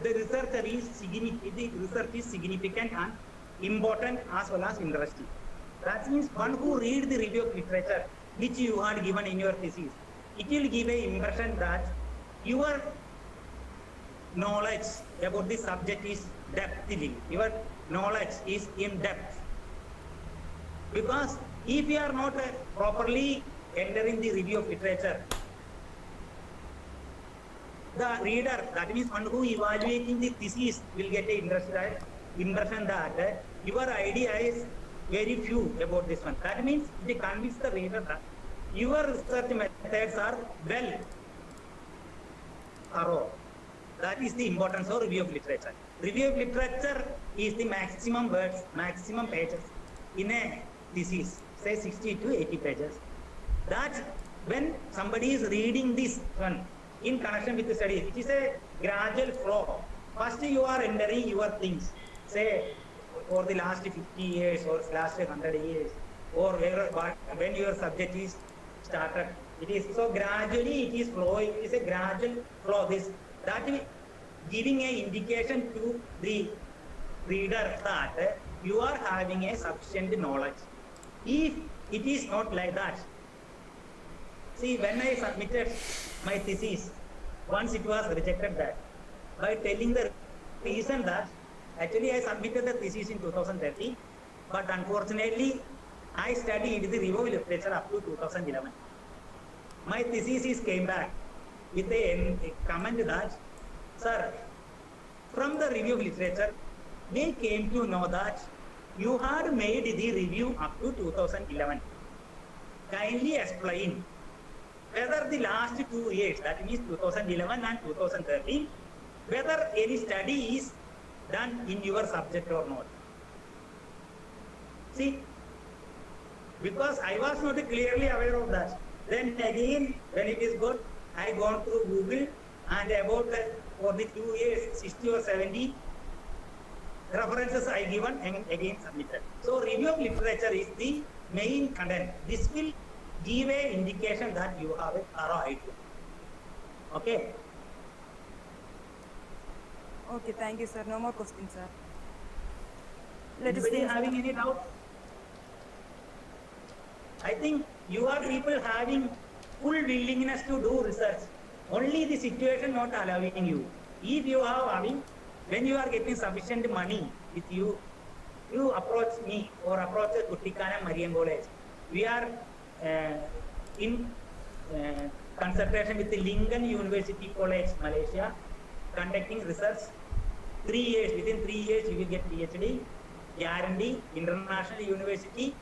the research is significant and important as well as interesting. That means one who read the review of literature which you had given in your thesis, it will give a impression that your knowledge about the subject is depthly, your knowledge is in depth. Because if you are not properly entering the review of literature, the reader, that means one who evaluating the thesis, will get a impression that your idea is very few about this one. That means they convince the reader that your research methods are well thorough. That is the importance of review of literature. Review of literature is the maximum words, maximum pages in a thesis, say 60 to 80 pages. That when somebody is reading this one in connection with the study, it is a gradual flow. First you are entering your things, say for the last 50 years or last 100 years, or when your subject is started. It is so gradually it is flowing. It is a gradual flow. That giving a indication to the reader that you are having a sufficient knowledge. If it is not like that, see, when I submitted my thesis, once it was rejected that by telling the reason that actually I submitted the thesis in 2013, but unfortunately I studied the review of literature up to 2011. My thesis came back with a comment that, sir, from the review of literature, they came to know that you had made the review up to 2011. Kindly explain whether the last 2 years, that means 2011 and 2013, whether any study is done in your subject or not. See, because I was not clearly aware of that. Then again, when it is good, I gone through Google and about for the 2 years, 60 or 70 references I given and again submitted. So review of literature is the main content. This will give a indication that you have a thorough idea. Okay. Okay, thank you, sir. No more questions, sir. Let us Anybody see. having any doubt? I think you are people having full willingness to do research. Only the situation not allowing you. If you are having, when you are getting sufficient money with you, you approach me or approach Kuttikanam Marian College. We are in consultation with the Lincoln University College, Malaysia, conducting research. 3 years, within 3 years you will get PhD, guarantee, international university.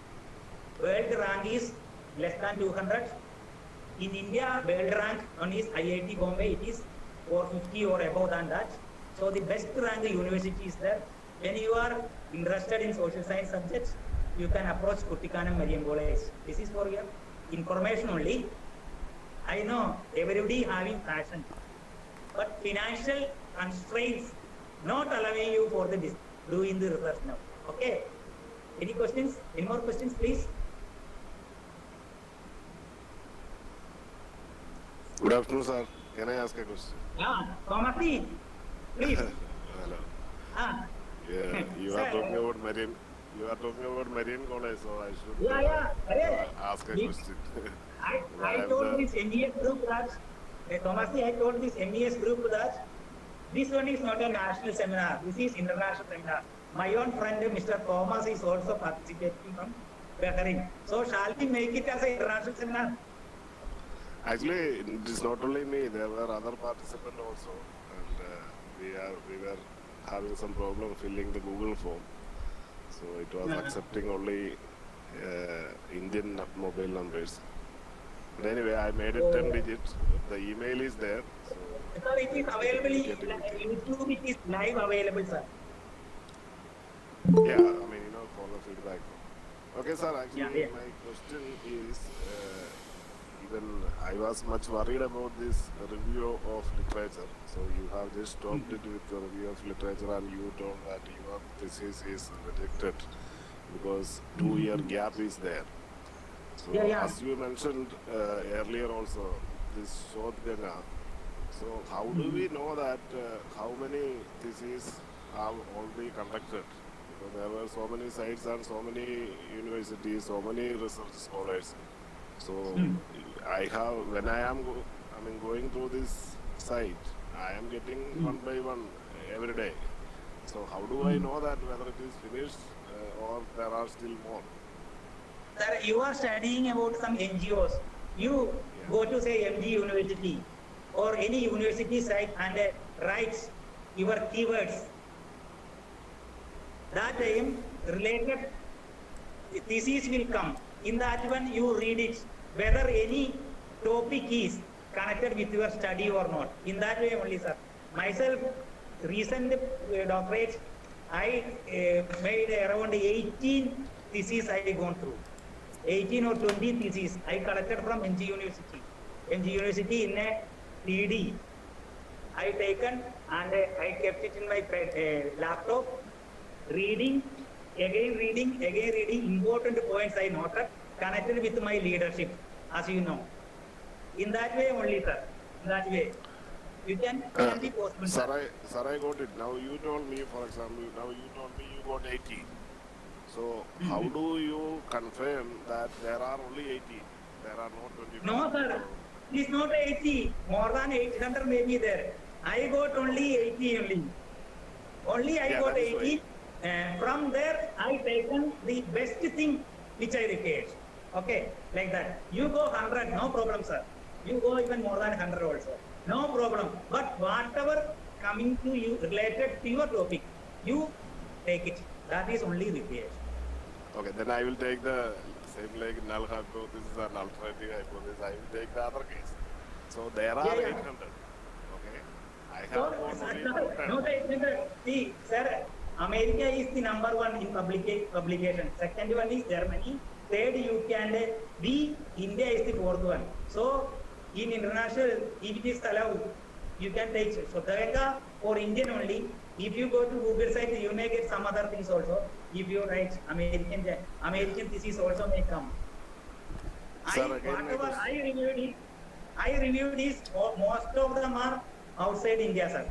World rank is less than 200. In India, world rank on is IIT Bombay, it is 450 or above than that. So the best rank university is there. When you are interested in social science subjects, you can approach Kuttikanam Marian College. This is for your information only. I know everybody having passion, but financial constraints not allowing you for the doing the research now. Okay. Any questions? Any more questions, please? Good afternoon, sir. Can I ask a question? Thomasy, please. Hello. Yeah, You are talking about Marian. You are talking about Marian College, so I should ask a question. I told this MES group that, Thomasy, I told this MES group that this one is not a national seminar. This is international seminar. My own friend, Mr. Thomas, is also participating from Bahrain. So shall we make it as an international seminar? Actually, it is not only me. There were other participants also, and we were having some problem filling the Google form. So it was accepting only Indian mobile numbers. But anyway, I made it 10 digits. The email is there. So sir, it is available in YouTube. It is live available, sir. Yeah, I mean, for the feedback. Okay, sir. Actually, my question is, even I was much worried about this review of literature. So you have just stopped it with the review of literature, and you told that your thesis is rejected because 2-year gap is there. So Yeah. as you mentioned earlier also, this Shodhganga. So how do we know that how many theses have already conducted? Because there were so many sites and so many universities, so many research scholars. So when I am going through this site, I am getting one by one every day. So how do I know that whether it is finished or there are still more? Sir, you are studying about some NGOs. You go to say MG University or any university site and write your keywords. That time related thesis will come. In that one you read it, whether any topic is connected with your study or not. In that way only, sir. Myself, recent doctorate, I made around 18 theses I gone through. 18 or 20 theses I collected from NG University. NG University in a PD. I taken and I kept it in my laptop, reading, again reading, important points I noted, connected with my leadership, as you know. In that way only, sir. In that way. You can be possible, sir. Sir, I got it. Now you told me, for example, you got 80. So how do you confirm that there are only 80? There are not 25? No, sir. It is not 80. More than 800 may be there. I got only 80 only. Only I got 80. From there, I taken the best thing which I required. Okay, like that. You go 100, no problem, sir. You go even more than 100 also. No problem. But whatever coming to you related to your topic, you take it. That is only required. Okay, then I will take the same like null hypothesis and alternative hypothesis. I will take the other case. So there are 800. Okay, I have got only 210. No, 800. See, sir, America is the number one in publication. Second one is Germany. Third, UK and India is the fourth one. So, in international, if it is allowed, you can take it. So, Tega or Indian only. If you go to Google site, you may get some other things also. If you write American thesis also may come. Whatever I reviewed is most of them are outside India, sir.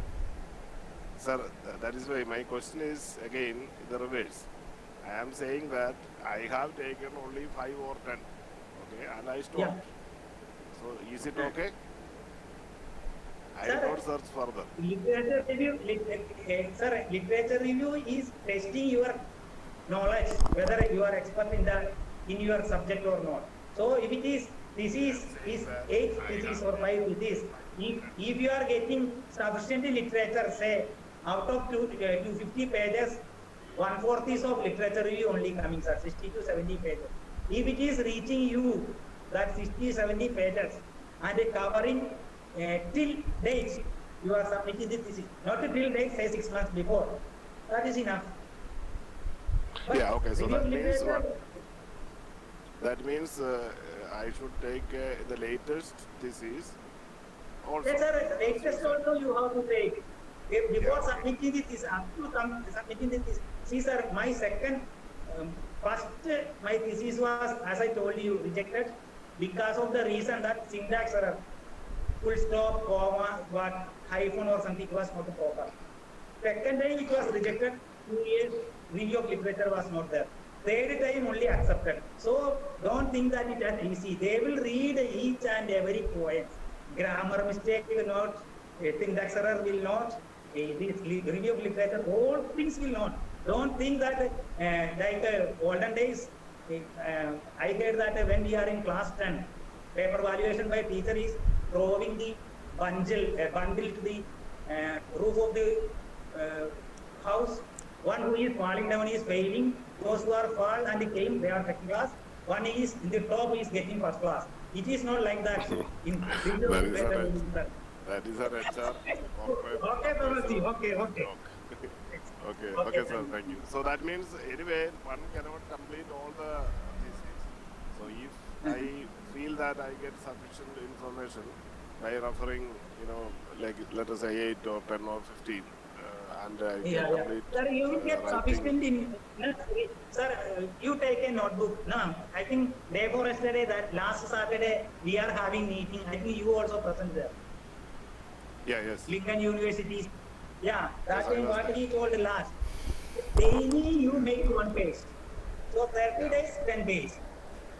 Sir, that is why my question is again the reverse. I am saying that I have taken only 5 or 10, okay, and I stopped. Yeah. So is it okay? I Sir, will not search further. Literature review is testing your knowledge, whether you are expert in your subject or not. So if it is thesis is 8 thesis or 5 thesis, if you are getting sufficient literature, say out of 250 pages, 1/4 is of literature review only coming, sir, 60 to 70 pages. If it is reaching you that 60, 70 pages and covering till date, you are submitting the thesis. Not till date, say 6 months before. That is enough. But Yeah, okay, so that means what? literature, That means I should take the latest thesis also. yes, sir, latest also you have to take. Before submitting the thesis, after submitting the thesis, see, sir, my second, first, my thesis was, as I told you, rejected because of the reason that syntax error, full stop, comma, what, hyphen or something was not proper. Second time it was rejected, 2 years review of literature was not there. Third time only accepted. So don't think that it is easy. They will read each and every poem. Grammar mistake will not, syntax error will not, this review of literature, all things will not. Don't think that like olden days, I heard that when we are in class 10, paper valuation by teacher is throwing the bundle to the roof of the house. One who is falling down is failing. Those who are fall and came, they are second class. One is in the top is getting first class. It is not like that. In That is an HR corporate. Okay, Prabhasi, okay. Okay, sir, thank you. So that means anyway, one cannot complete all the theses. So if I feel that I get sufficient information by referring, like let us say 8 or 10 or 15, and I Yeah, can yeah. complete Sir, you will get writing. sufficient in. No, sir, you take a notebook. No, I think day before yesterday, that last Saturday, we are having meeting. I think you also present there. Yeah, yes. Lincoln University. Yeah, Yes, that I time was what there. he told last. Daily you make one page. So 30 Yeah. days, 10 page.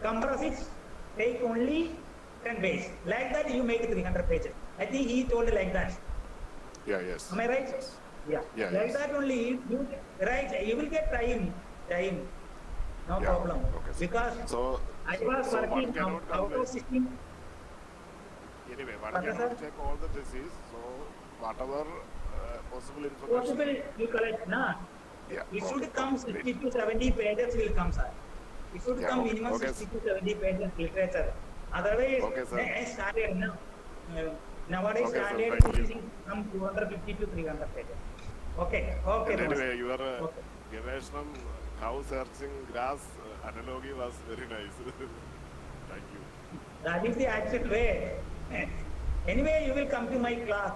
Compress it, take only 10 page. Like that you make 300 pages. I think he told like that. Yeah, yes. Am I right? Yes. Yeah. Yeah, Like yes. that only you right. You will get time. Time. No Yeah. problem. Okay, sir. Because I was So one working cannot out convey. of 16. Anyway, one What, cannot sir? check all the disease. So whatever possible information. Possible you collect, na? Yeah. It Okay. should come Okay. Great. 60 to 70 pages will come, sir. It should Yeah. come Okay. minimum Okay. 60 to 70 pages literature. Otherwise, Okay, sir. standard, no? Nowadays, Okay, sir. standard Thank you. is some 250 to 300 pages. Okay, okay, And Thomas. anyway, your Okay. Gaveshanam, cow searching grass analogy was very nice. Thank you. That is the actual way. Anyway, you will come to my class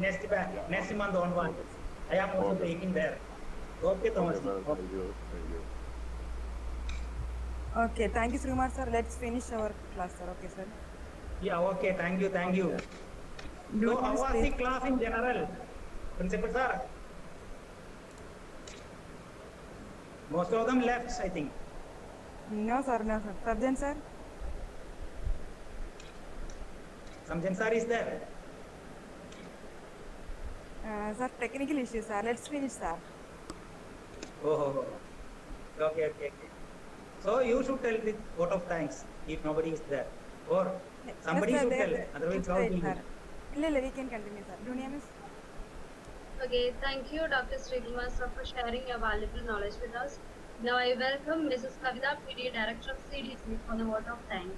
next Yeah. next Okay. month onward. Okay, sir. I am also Okay, taking sir. there. Okay, Thomas. Okay, sir. Okay. Thank you. Thank you. Okay, thank you, Sreekumar sir. Let's finish our class, sir. Okay, sir. Yeah, okay, thank you, thank you. Do So, you how was please? the class in general? Principal sir? Most of them left, I think. No, sir. No, sir. Sarjan, sir. Samjan sir is there. Sir, technical issues, sir. Let's finish, sir. Oh. Okay, okay, okay. So, you should tell with vote of thanks if nobody is there. Or somebody Yes, sir, should tell, there. otherwise, how Right, will sir. you? Illa, we can continue, sir. Dunia miss. Okay, thank you, Dr. Sreekumar sir, for sharing your valuable knowledge with us. Now I welcome Mrs. Kavita PD, Director of CDC, for the vote of thanks.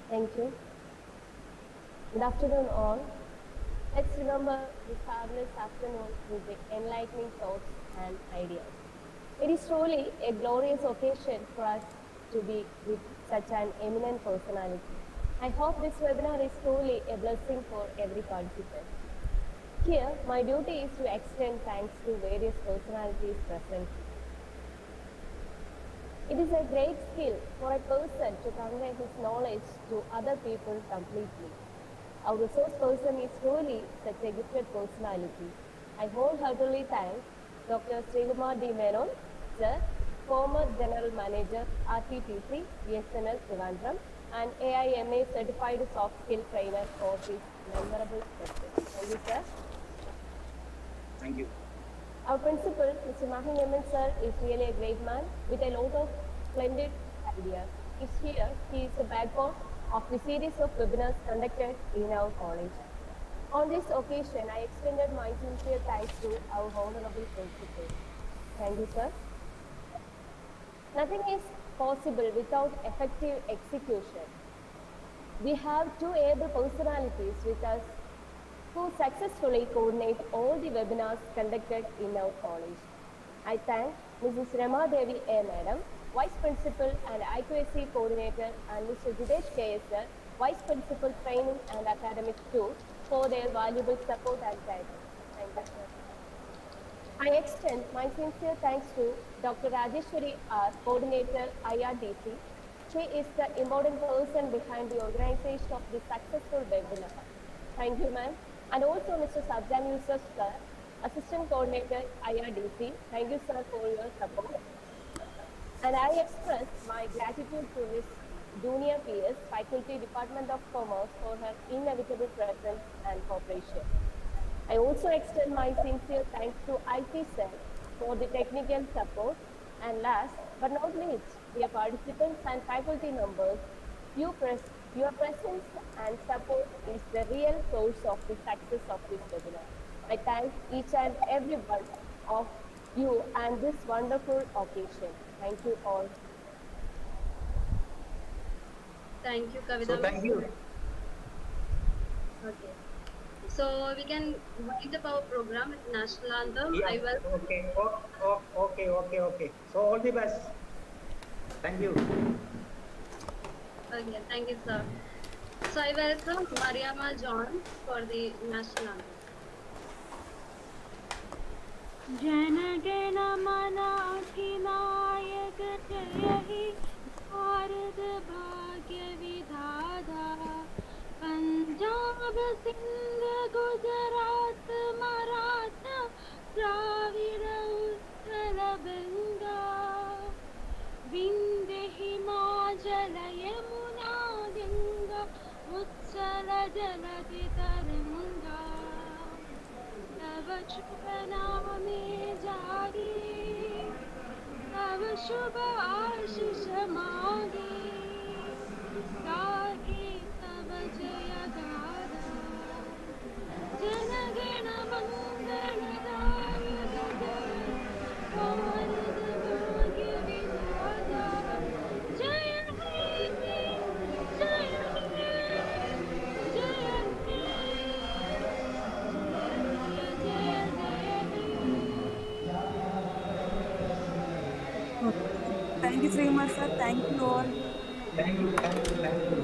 Thank you. Good afternoon, all. Let's remember this fabulous afternoon with the enlightening thoughts and ideas. It is truly a glorious occasion for us to be with such an eminent personality. I hope this webinar is truly a blessing for every participant. Here, my duty is to extend thanks to various personalities present. It is a great skill for a person to convey his knowledge to other people completely. Our resource person is truly such a gifted personality. I wholeheartedly thank Dr. Sreekumar D. Menon, sir, former General Manager, RTTC, BSNL Trivandrum, and AIMA Certified Soft Skill Trainer for his memorable session. Thank you, sir. Thank you. Our principal, Mr. Mahinyaman sir, is really a great man with a lot of splendid ideas. He's here. He is the backbone of the series of webinars conducted in our college. On this occasion, I extended my sincere thanks to our honorable principal. Thank you, sir. Nothing is possible without effective execution. We have two able personalities with us who successfully coordinate all the webinars conducted in our college. I thank Mrs. Rama Devi A. Madam, Vice Principal and IQAC Coordinator, and Mr. Jidesh K.S. Vice Principal Training and Academic 2 for their valuable support and guidance. Thank you, sir. I extend my sincere thanks to Dr. Rajeshwari R., Coordinator, IRDC. She is the important person behind the organization of this successful webinar. Thank you, ma'am. And also Mr. Sabjan Yusuf, sir, Assistant Coordinator, IRDC. Thank you, sir, for your support. And I express my gratitude to Ms. Dunia PS, Faculty Department of Commerce, for her inevitable presence and cooperation. I also extend my sincere thanks to IT Cell for the technical support. And last but not least, dear participants and faculty members, your presence and support is the real source of the success of this webinar. I thank each and every one of you and this wonderful occasion. Thank you all. Thank you, Kavita. So, thank you. Okay. So we can wind up our program with national anthem. Yeah. I will. Okay. So, all the best. Thank you. Okay, thank you, sir. So I welcome Mariama John for the national anthem. शुभ नामे जागे, तव शुभ आशीष मांगे, गाहे तव जय गाथा, जन गण मंगलदायक जय, भारत भाग्य विधाता, जय हे, जय हे, जय हे, जय जय हे. Thank you, Sreekumar sir. Thank you all. Thank you.